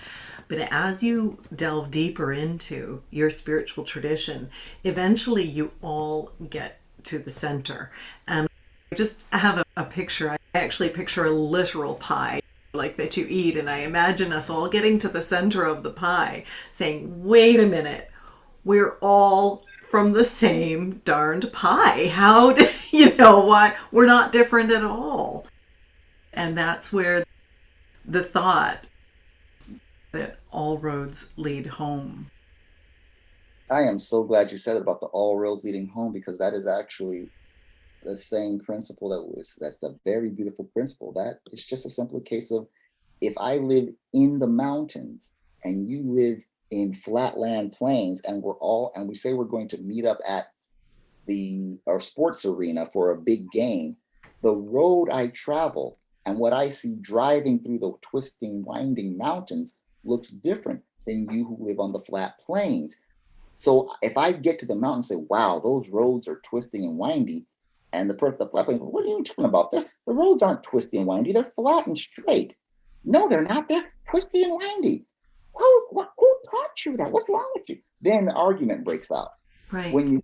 But as you delve deeper into your spiritual tradition, eventually you all get to the center. And I just have a picture. I actually picture a literal pie like that you eat, and I imagine us all getting to the center of the pie saying, wait a minute, we're all from the same darned pie. How do you know why we're not different at all? And that's where the thought that all roads lead home. I am so glad you said it about the all roads leading home, because that is actually the same principle that's a very beautiful principle. That it's just a simple case of, if I live in the mountains and you live in flatland plains, and we say we're going to meet up at our sports arena for a big game, the road I travel and what I see driving through the twisting, winding mountains looks different than you who live on the flat plains. So if I get to the mountain and say, wow, those roads are twisting and windy, and the person at the flat plane, what are you talking about? The roads aren't twisty and windy, they're flat and straight. No, they're not. They're twisty and windy. Who taught you that? What's wrong with you? Then the argument breaks out. Right. When you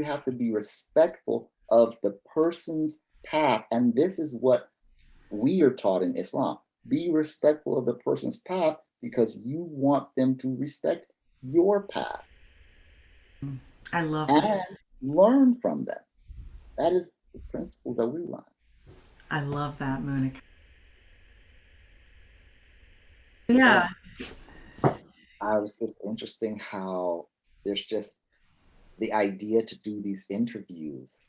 have to be respectful of the person's path. And this is what we are taught in Islam. Be respectful of the person's path, because you want them to respect your path I love that. and learn from them. That is the principle that we run. I love that, Munich. And Yeah, I was just interesting how there's just the idea to do these interviews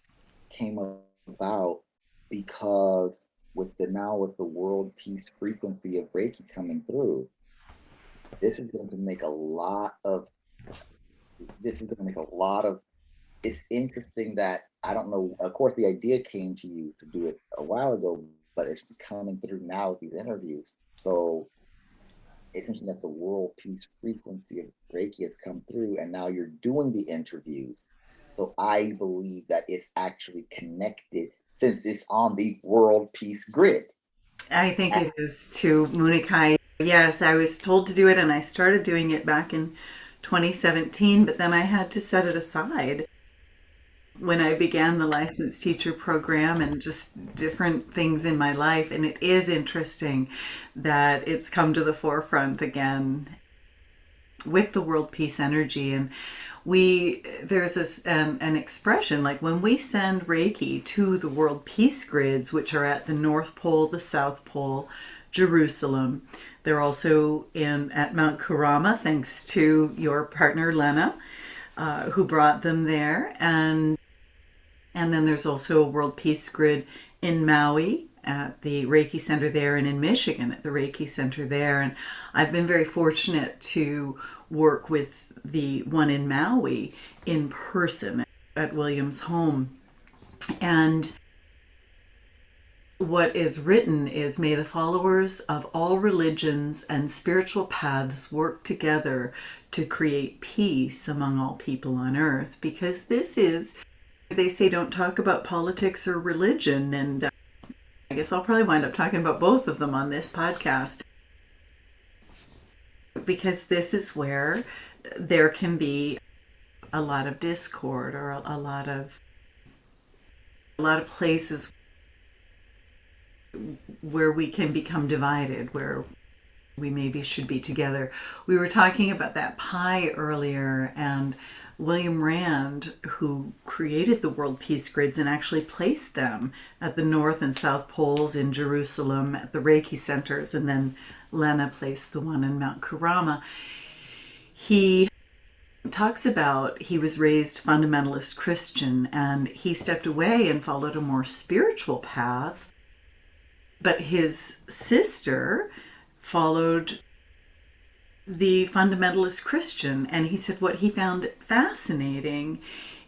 came about because with the world peace frequency of Reiki coming through, this is going to make a lot of this is going to make a lot of it's interesting that I don't know. Of course, the idea came to you to do it a while ago, but it's coming through now with these interviews. So it's interesting that the world peace frequency of Reiki has come through, and now you're doing the interviews. So I believe that it's actually connected since it's on the world peace grid. I think it is too, Muniqui. Yes, I was told to do it and I started doing it back in 2017, but then I had to set it aside when I began the licensed teacher program and just different things in my life. And it is interesting that it's come to the forefront again with the world peace energy. And there's an expression like when we send Reiki to the world peace grids, which are at the North Pole, the South Pole, Jerusalem. They're also in at Mount Kurama, thanks to your partner Lena, who brought them there. And then there's also a world peace grid in Maui at the Reiki Center there, and in Michigan at the Reiki Center there. And I've been very fortunate to work with the one in Maui in person at Williams Home. And what is written is, may the followers of all religions and spiritual paths work together to create peace among all people on earth. Because this is, they say, don't talk about politics or religion. And I guess I'll probably wind up talking about both of them on this podcast, because this is where there can be a lot of discord, or a lot of places where we can become divided, where we maybe should be together. We were talking about that pie earlier, and William Rand, who created the world peace grids and actually placed them at the North and South Poles in Jerusalem at the Reiki centers, and then Lena placed the one in Mount Kurama. He talks about he was raised fundamentalist Christian and he stepped away and followed a more spiritual path, but his sister followed the fundamentalist Christian. And he said what he found fascinating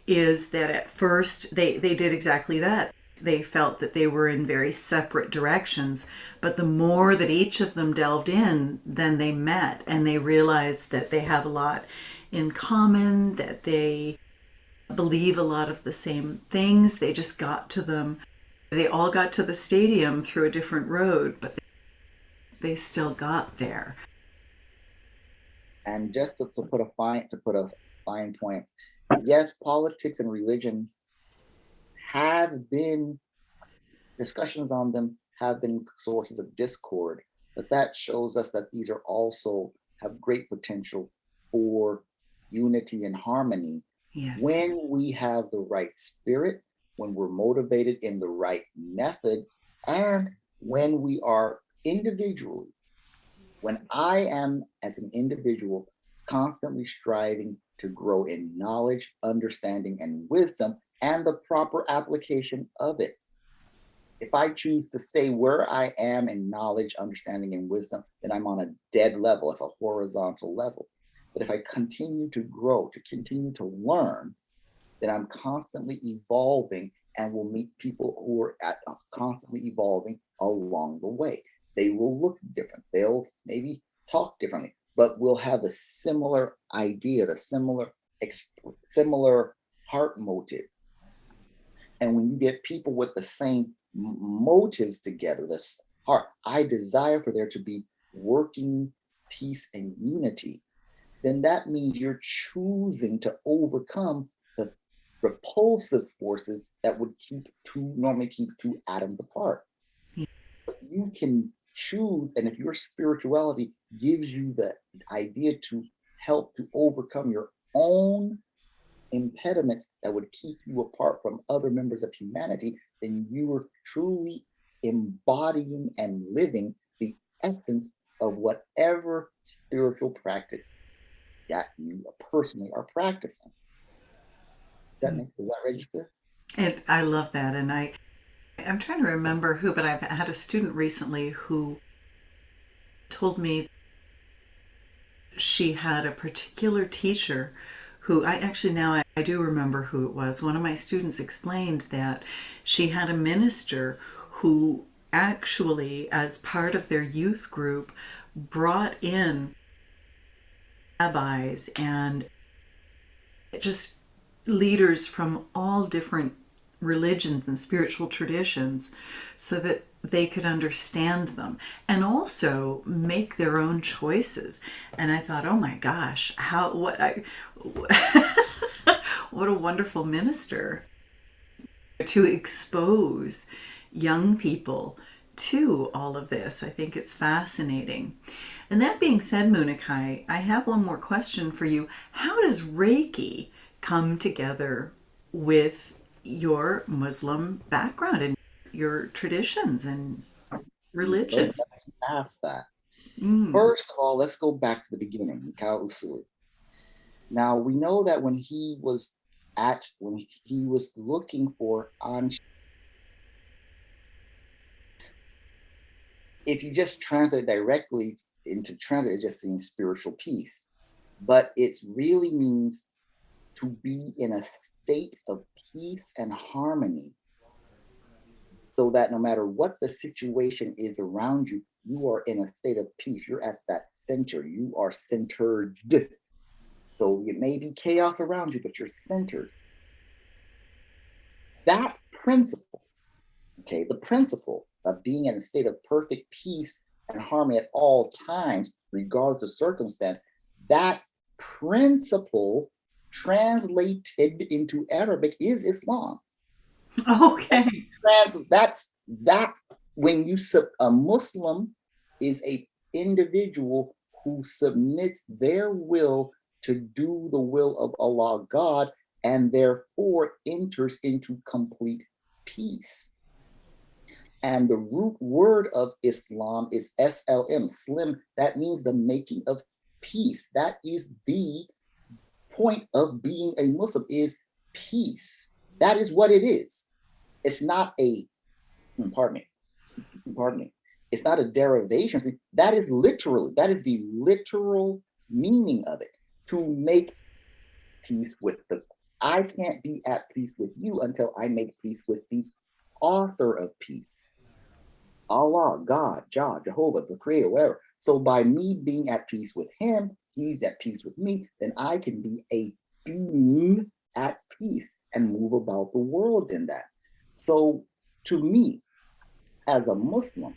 is that at first they did exactly that. They felt that they were in very separate directions, but the more that each of them delved in, then they met and they realized that they have a lot in common, that they believe a lot of the same things. They just got to them. They all got to the stadium through a different road, but they still got there. And just to put a fine point, yes, politics and religion have been discussions on them have been sources of discord, but that shows us that these are also have great potential for unity and harmony Yes. when we have the right spirit, when we're motivated in the right method, and when we are individually, when I am as an individual constantly striving to grow in knowledge, understanding, and wisdom, and the proper application of it. If I choose to stay where I am in knowledge, understanding, and wisdom, then I'm on a dead level. It's a horizontal level. But if I continue to grow, to continue to learn, then I'm constantly evolving and will meet people who are constantly evolving along the way. They will look different. They'll maybe talk differently, but we'll have the similar idea, the similar heart motive. And when you get people with the same motives together, this heart, I desire for there to be working peace and unity, then that means you're choosing to overcome the repulsive forces that would normally keep two atoms apart. You can choose, and if your spirituality gives you the idea to help to overcome your own impediments that would keep you apart from other members of humanity, then you are truly embodying and living the essence of whatever spiritual practice that you personally are practicing. Does that register? I love that. And I'm trying to remember who, but I've had a student recently who told me she had a particular teacher who I actually now I do remember who it was. One of my students explained that she had a minister who actually, as part of their youth group, brought in rabbis and just leaders from all different religions and spiritual traditions so that they could understand them and also make their own choices. And I thought, oh my gosh, how what I what a wonderful minister to expose young people to all of this. I think it's fascinating. And that being said, Muniqui, I have one more question for you. How does Reiki come together with your Muslim background and your traditions and So religion? ask that. Mm. First of all, let's go back to the beginning, Mikao Usui. Now we know that when he was looking for An, if you just translate directly into translate, it just means spiritual peace. But it really means to be in a state of peace and harmony so that no matter what the situation is around you, you are in a state of peace. You're at that center. You are centered. So it may be chaos around you, but you're centered. That principle, okay, the principle of being in a state of perfect peace and harmony at all times, regardless of circumstance, that principle translated into Arabic is Islam. Okay. That's that when you a Muslim is a individual who submits their will to do the will of Allah God and therefore enters into complete peace. And the root word of Islam is SLM, slim. That means the making of peace. That is the point of being a Muslim is peace. That is what it is. It's not a, pardon me, it's not a derivation. That is the literal meaning of it. To make peace with the, I can't be at peace with you until I make peace with the author of peace. Allah, God, Jah, Jehovah, the creator, whatever. So by me being at peace with him, he's at peace with me, then I can be a being at peace and move about the world in that. So to me, as a Muslim,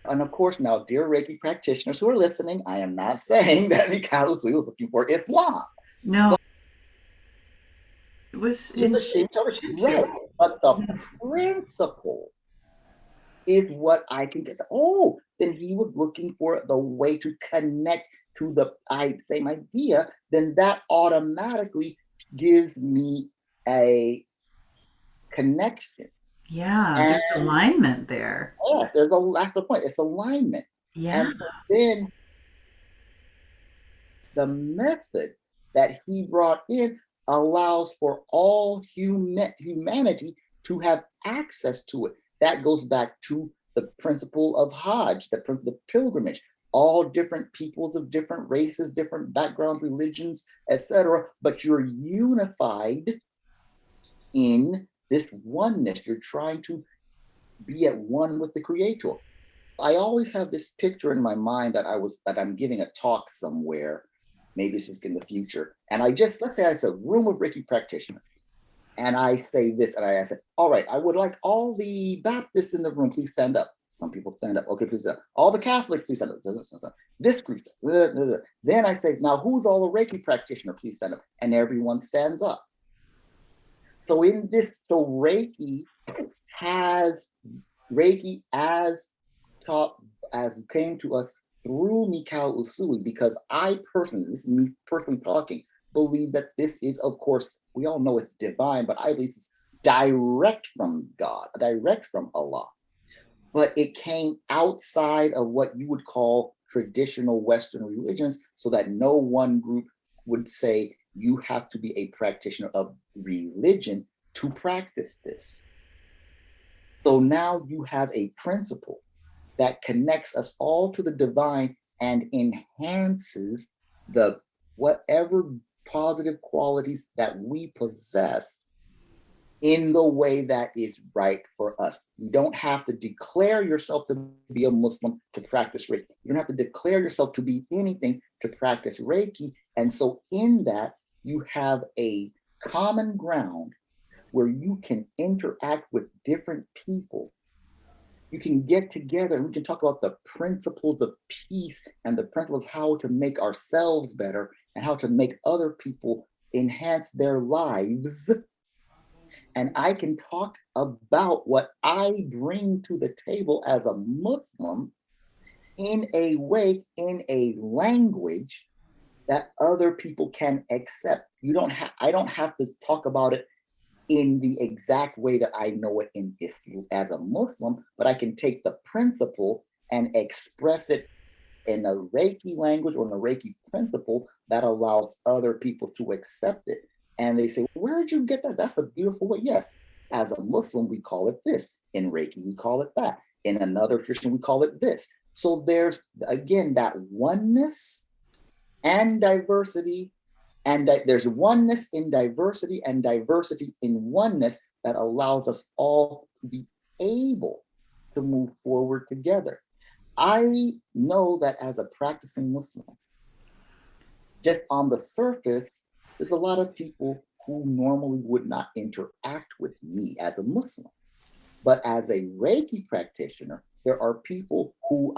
and of course now, dear Reiki practitioners who are listening, I am not saying that Mikhail was looking for Islam. No, But it was he's a shame right. But the principle is what I can get. Oh, then he was looking for the way to connect to the same idea. Then that automatically gives me a connection. Yeah, And there's alignment there. yeah, that's the point. It's alignment. Yeah. And so then the method that he brought in allows for all humanity to have access to it. That goes back to the principle of Hajj, the principle of pilgrimage. All different peoples of different races, different backgrounds, religions, etc. But you're unified in this oneness. You're trying to be at one with the Creator. I always have this picture in my mind that I'm giving a talk somewhere. Maybe this is in the future. And let's say it's a room of Reiki practitioners. And I say this, and I said, all right, I would like all the Baptists in the room, please stand up. Some people stand up. Okay, please stand up. All the Catholics, please stand up. This group. Then I say, now who's all the Reiki practitioner? Please stand up. And everyone stands up. So Reiki has Reiki as taught as came to us through Mikao Usui, because I personally, this is me personally talking, believe that this is, of course, we all know it's divine, but I believe it's direct from God, direct from Allah. But it came outside of what you would call traditional Western religions, so that no one group would say you have to be a practitioner of religion to practice this. So now you have a principle that connects us all to the divine and enhances the whatever positive qualities that we possess in the way that is right for us. You don't have to declare yourself to be a Muslim to practice Reiki. You don't have to declare yourself to be anything to practice Reiki. And so in that, you have a common ground where you can interact with different people. You can get together and we can talk about the principles of peace and the principles of how to make ourselves better and how to make other people enhance their lives. And I can talk about what I bring to the table as a Muslim in a way, in a language that other people can accept. I don't have to talk about it in the exact way that I know it in Islam as a Muslim, but I can take the principle and express it in a Reiki language or in a Reiki principle that allows other people to accept it. And they say, where did you get that? That's a beautiful way. Yes, as a Muslim, we call it this. In Reiki, we call it that. In another tradition, we call it this. So there's, again, that oneness and diversity, and there's oneness in diversity and diversity in oneness that allows us all to be able to move forward together. I know that as a practicing Muslim, just on the surface, there's a lot of people who normally would not interact with me as a Muslim. But as a Reiki practitioner, there are people who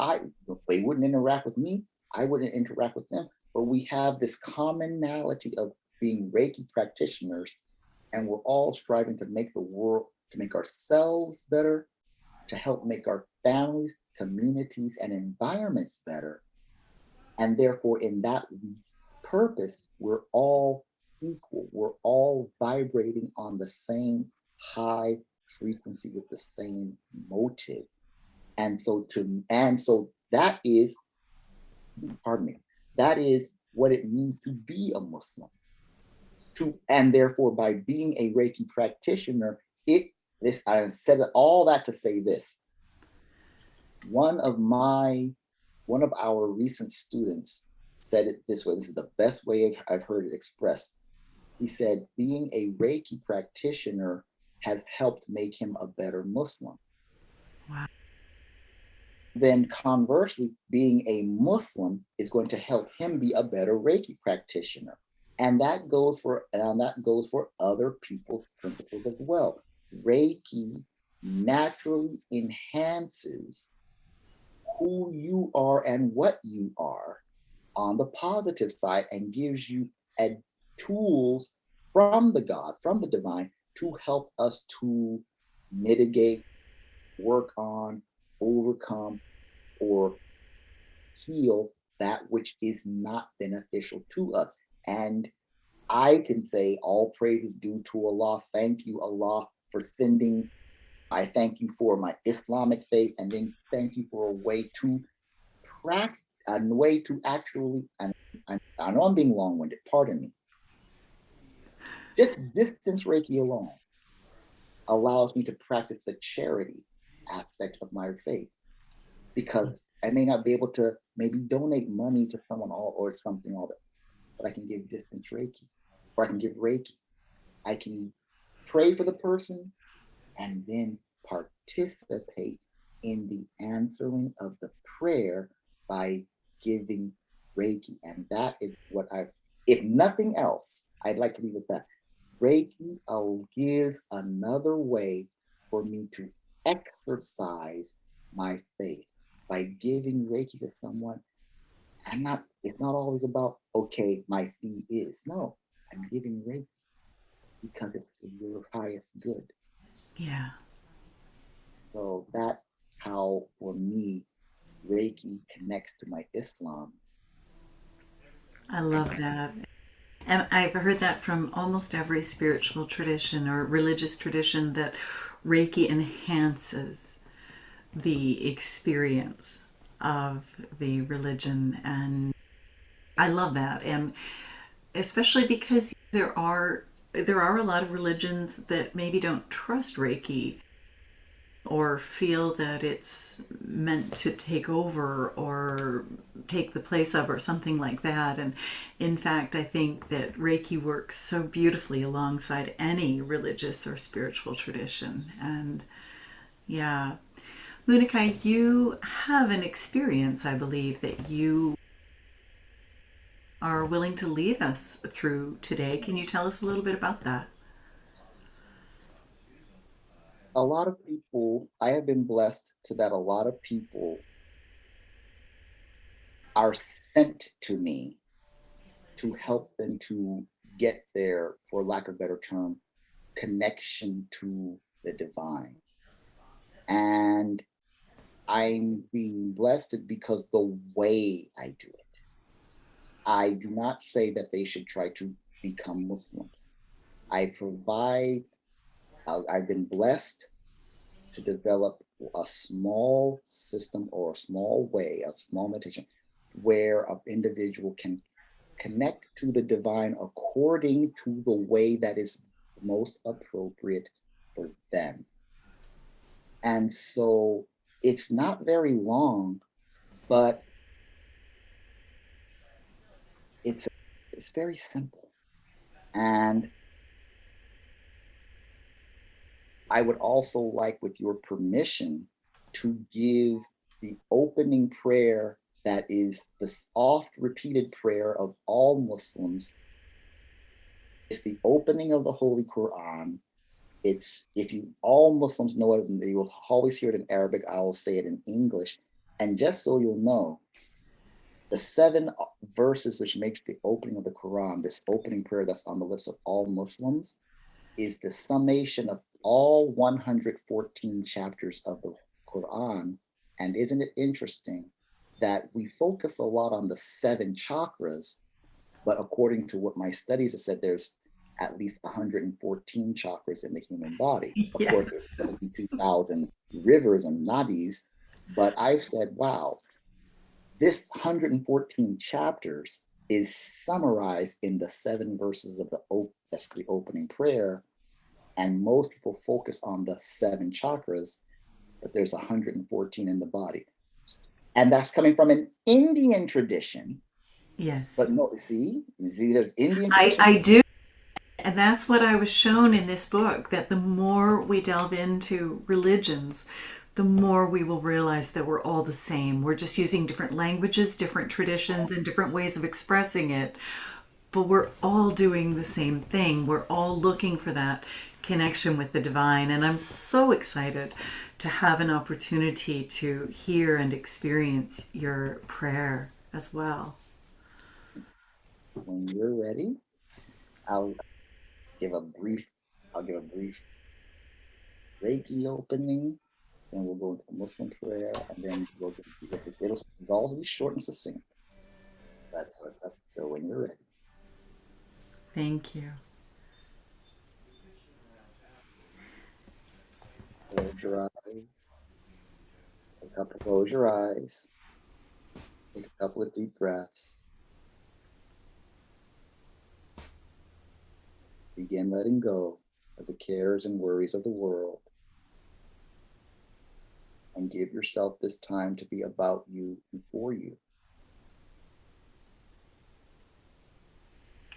they wouldn't interact with me, I wouldn't interact with them, but we have this commonality of being Reiki practitioners, and we're all striving to make the world, to make ourselves better, to help make our families, communities, and environments better. And therefore, in that purpose, we're all equal. We're all vibrating on the same high frequency with the same motive. And so that is, pardon me, that is what it means to be a Muslim. And therefore, by being a Reiki practitioner, I said all that to say this. One of our recent students said it this way. This is the best way I've heard it expressed. He said, being a Reiki practitioner has helped make him a better Muslim. Wow. Then conversely, being a Muslim is going to help him be a better Reiki practitioner. And that goes for other people's principles as well. Reiki naturally enhances who you are and what you are on the positive side, and gives you tools from the God, from the divine, to help us to mitigate, work on, overcome, or heal that which is not beneficial to us. And I can say all praise is due to Allah. Thank you, Allah, for sending. I thank you for my Islamic faith, and then thank you for a way to practice, a way to actually, and I know I'm being long-winded, pardon me. Just distance Reiki alone allows me to practice the charity aspect of my faith, because I may not be able to maybe donate money to someone or something, all that, but I can give distance Reiki, or I can give Reiki. I can pray for the person and then participate in the answering of the prayer by giving Reiki. And that is what if nothing else, I'd like to leave it at that. Reiki gives another way for me to exercise my faith by giving Reiki to someone. It's not always about, okay, my fee is. No, I'm giving Reiki because it's for your highest good. Yeah. So that's how, for me, Reiki connects to my Islam. I love that. And I've heard that from almost every spiritual tradition or religious tradition that Reiki enhances the experience of the religion. And I love that. And especially because there are a lot of religions that maybe don't trust Reiki or feel that it's meant to take over or take the place of or something like that. And in fact, I think that Reiki works so beautifully alongside any religious or spiritual tradition. And yeah, Muniqui, you have an experience, I believe, that you are willing to lead us through today. Can you tell us a little bit about that? A lot of people, I have been blessed to that a lot of people are sent to me to help them to get their, for lack of a better term, connection to the divine. And I'm being blessed because the way I do it. I do not say that they should try to become Muslims. I provide, I've been blessed to develop a small system or a small way of small meditation where an individual can connect to the divine according to the way that is most appropriate for them. And so it's not very long, but it's it's very simple. And I would also like, with your permission, to give the opening prayer that is the oft repeated prayer of all Muslims. It's the opening of the Holy Quran. It's, if you, all Muslims know it, and you will always hear it in Arabic. I will say it in English. And just so you'll know, the 7 verses which makes the opening of the Quran, this opening prayer that's on the lips of all Muslims, is the summation of all 114 chapters of the Quran. And isn't it interesting that we focus a lot on the 7 chakras, but according to what my studies have said, there's at least 114 chakras in the human body. Of course, there's Yes. 72,000 rivers and nadis, but I've said, wow, this 114 chapters is summarized in the 7 verses of that's the opening prayer. And most people focus on the 7 chakras, but there's 114 in the body. And that's coming from an Indian tradition. Yes. But no, see, there's Indian I, tradition. I do. And that's what I was shown in this book, that the more we delve into religions, the more we will realize that we're all the same. We're just using different languages, different traditions, and different ways of expressing it. But we're all doing the same thing. We're all looking for that connection with the divine. And I'm so excited to have an opportunity to hear and experience your prayer as well. When you're ready, I'll give a brief, I'll give a brief Reiki opening, then we'll go into the Muslim prayer, and then we'll get, it's all be short and succinct. That's what's up. So when you're ready, Thank you. close your eyes. Close your eyes. Take a couple of deep breaths. Begin letting go of the cares and worries of the world, and give yourself this time to be about you and for you.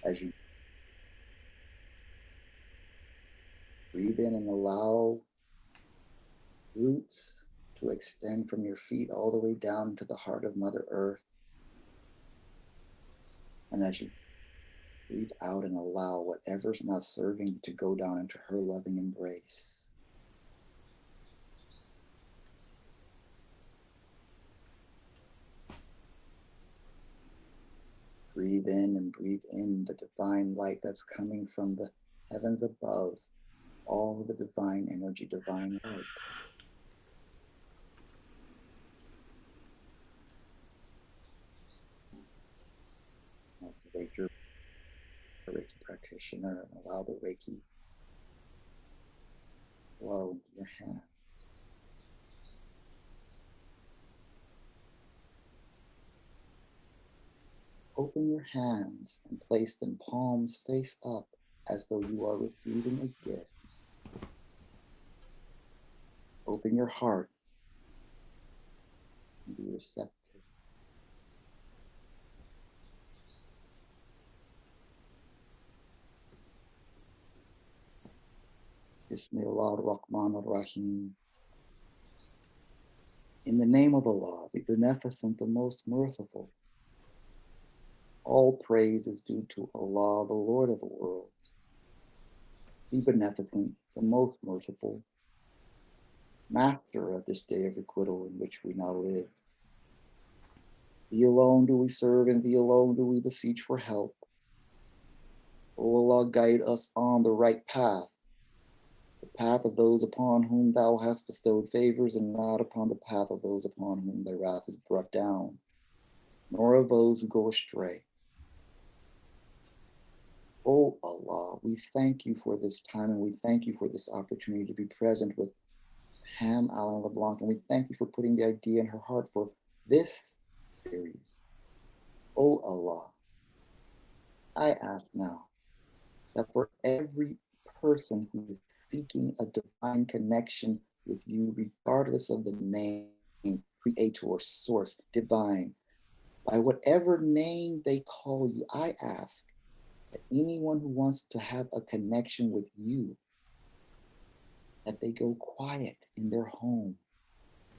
As you breathe in and allow roots to extend from your feet all the way down to the heart of Mother Earth. And as you breathe out and allow whatever's not serving to go down into her loving embrace. Breathe in and breathe in the divine light that's coming from the heavens above, all the divine energy, divine light. make your Reiki practitioner and allow the Reiki flow into your hands. Open your hands and place them palms face up as though you are receiving a gift. Open your heart and be receptive. Bismillah ar-Rahman ar-Rahim. In the name of Allah, the Beneficent, the Most Merciful, all praise is due to Allah, the Lord of the worlds, the Beneficent, the Most Merciful, Master of this day of requital in which we now live. Thee alone do we serve, and Thee alone do we beseech for help. O Allah, guide us on the right path, the path of those upon whom Thou hast bestowed favors, and not upon the path of those upon whom Thy wrath is brought down, nor of those who go astray. O Allah, we thank You for this time, and we thank You for this opportunity to be present with Ham Allen-LeBlanc, and we thank You for putting the idea in her heart for this series. O Allah, I ask now that for every person who is seeking a divine connection with You, regardless of the name, creator, source, divine, by whatever name they call You, I ask that anyone who wants to have a connection with You, that they go quiet in their home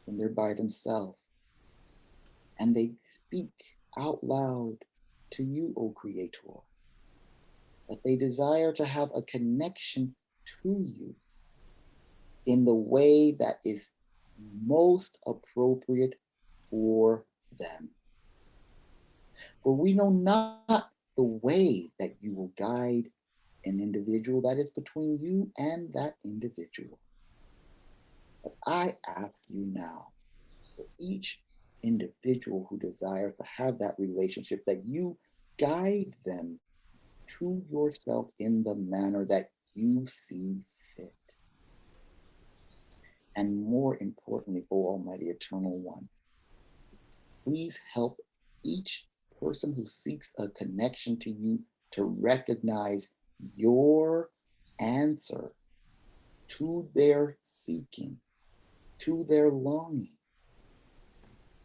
when they're by themselves, and they speak out loud to You, O Creator, that they desire to have a connection to You in the way that is most appropriate for them. For we know not the way that You will guide an individual. That is between You and that individual. But I ask You now, for each individual who desires to have that relationship, that You guide them to Yourself in the manner that You see fit. And more importantly, O Almighty Eternal One, please help each person who seeks a connection to You to recognize Your answer to their seeking, to their longing.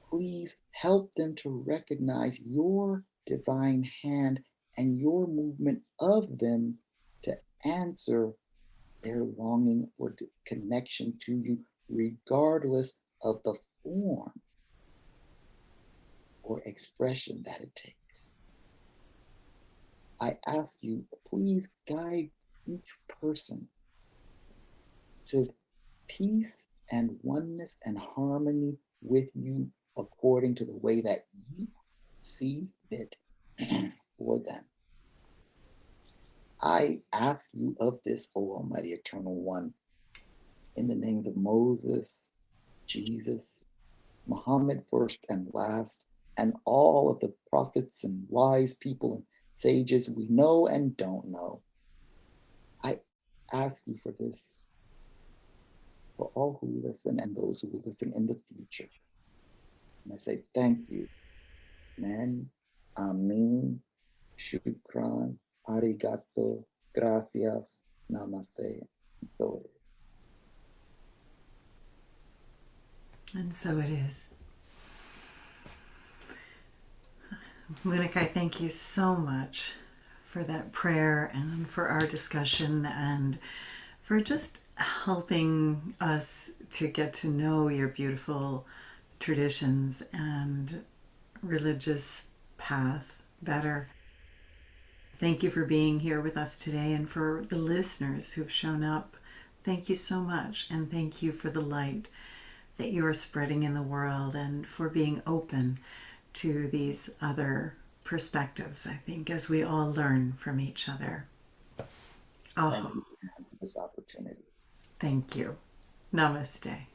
Please help them to recognize Your divine hand and Your movement of them to answer their longing or connection to You, regardless of the form or expression that it takes. I ask You, please guide each person to peace and oneness and harmony with You according to the way that You see fit for them. I ask You of this, O Almighty Eternal One, in the names of Moses, Jesus, Muhammad first and last, and all of the prophets and wise people and sages we know and don't know. I ask You for this, for all who listen and those who will listen in the future. And I say thank You. Amen. Amen. Shukran. Arigato. Gracias. Namaste. And so it is. And so it is. Muniqui, thank you so much for that prayer and for our discussion and for just helping us to get to know your beautiful traditions and religious path better. Thank you for being here with us today, and for the listeners who've shown up. Thank you so much, and thank you for the light that you are spreading in the world and for being open to these other perspectives, I think, as we all learn from each other. Thank you for this opportunity. Thank you. Namaste.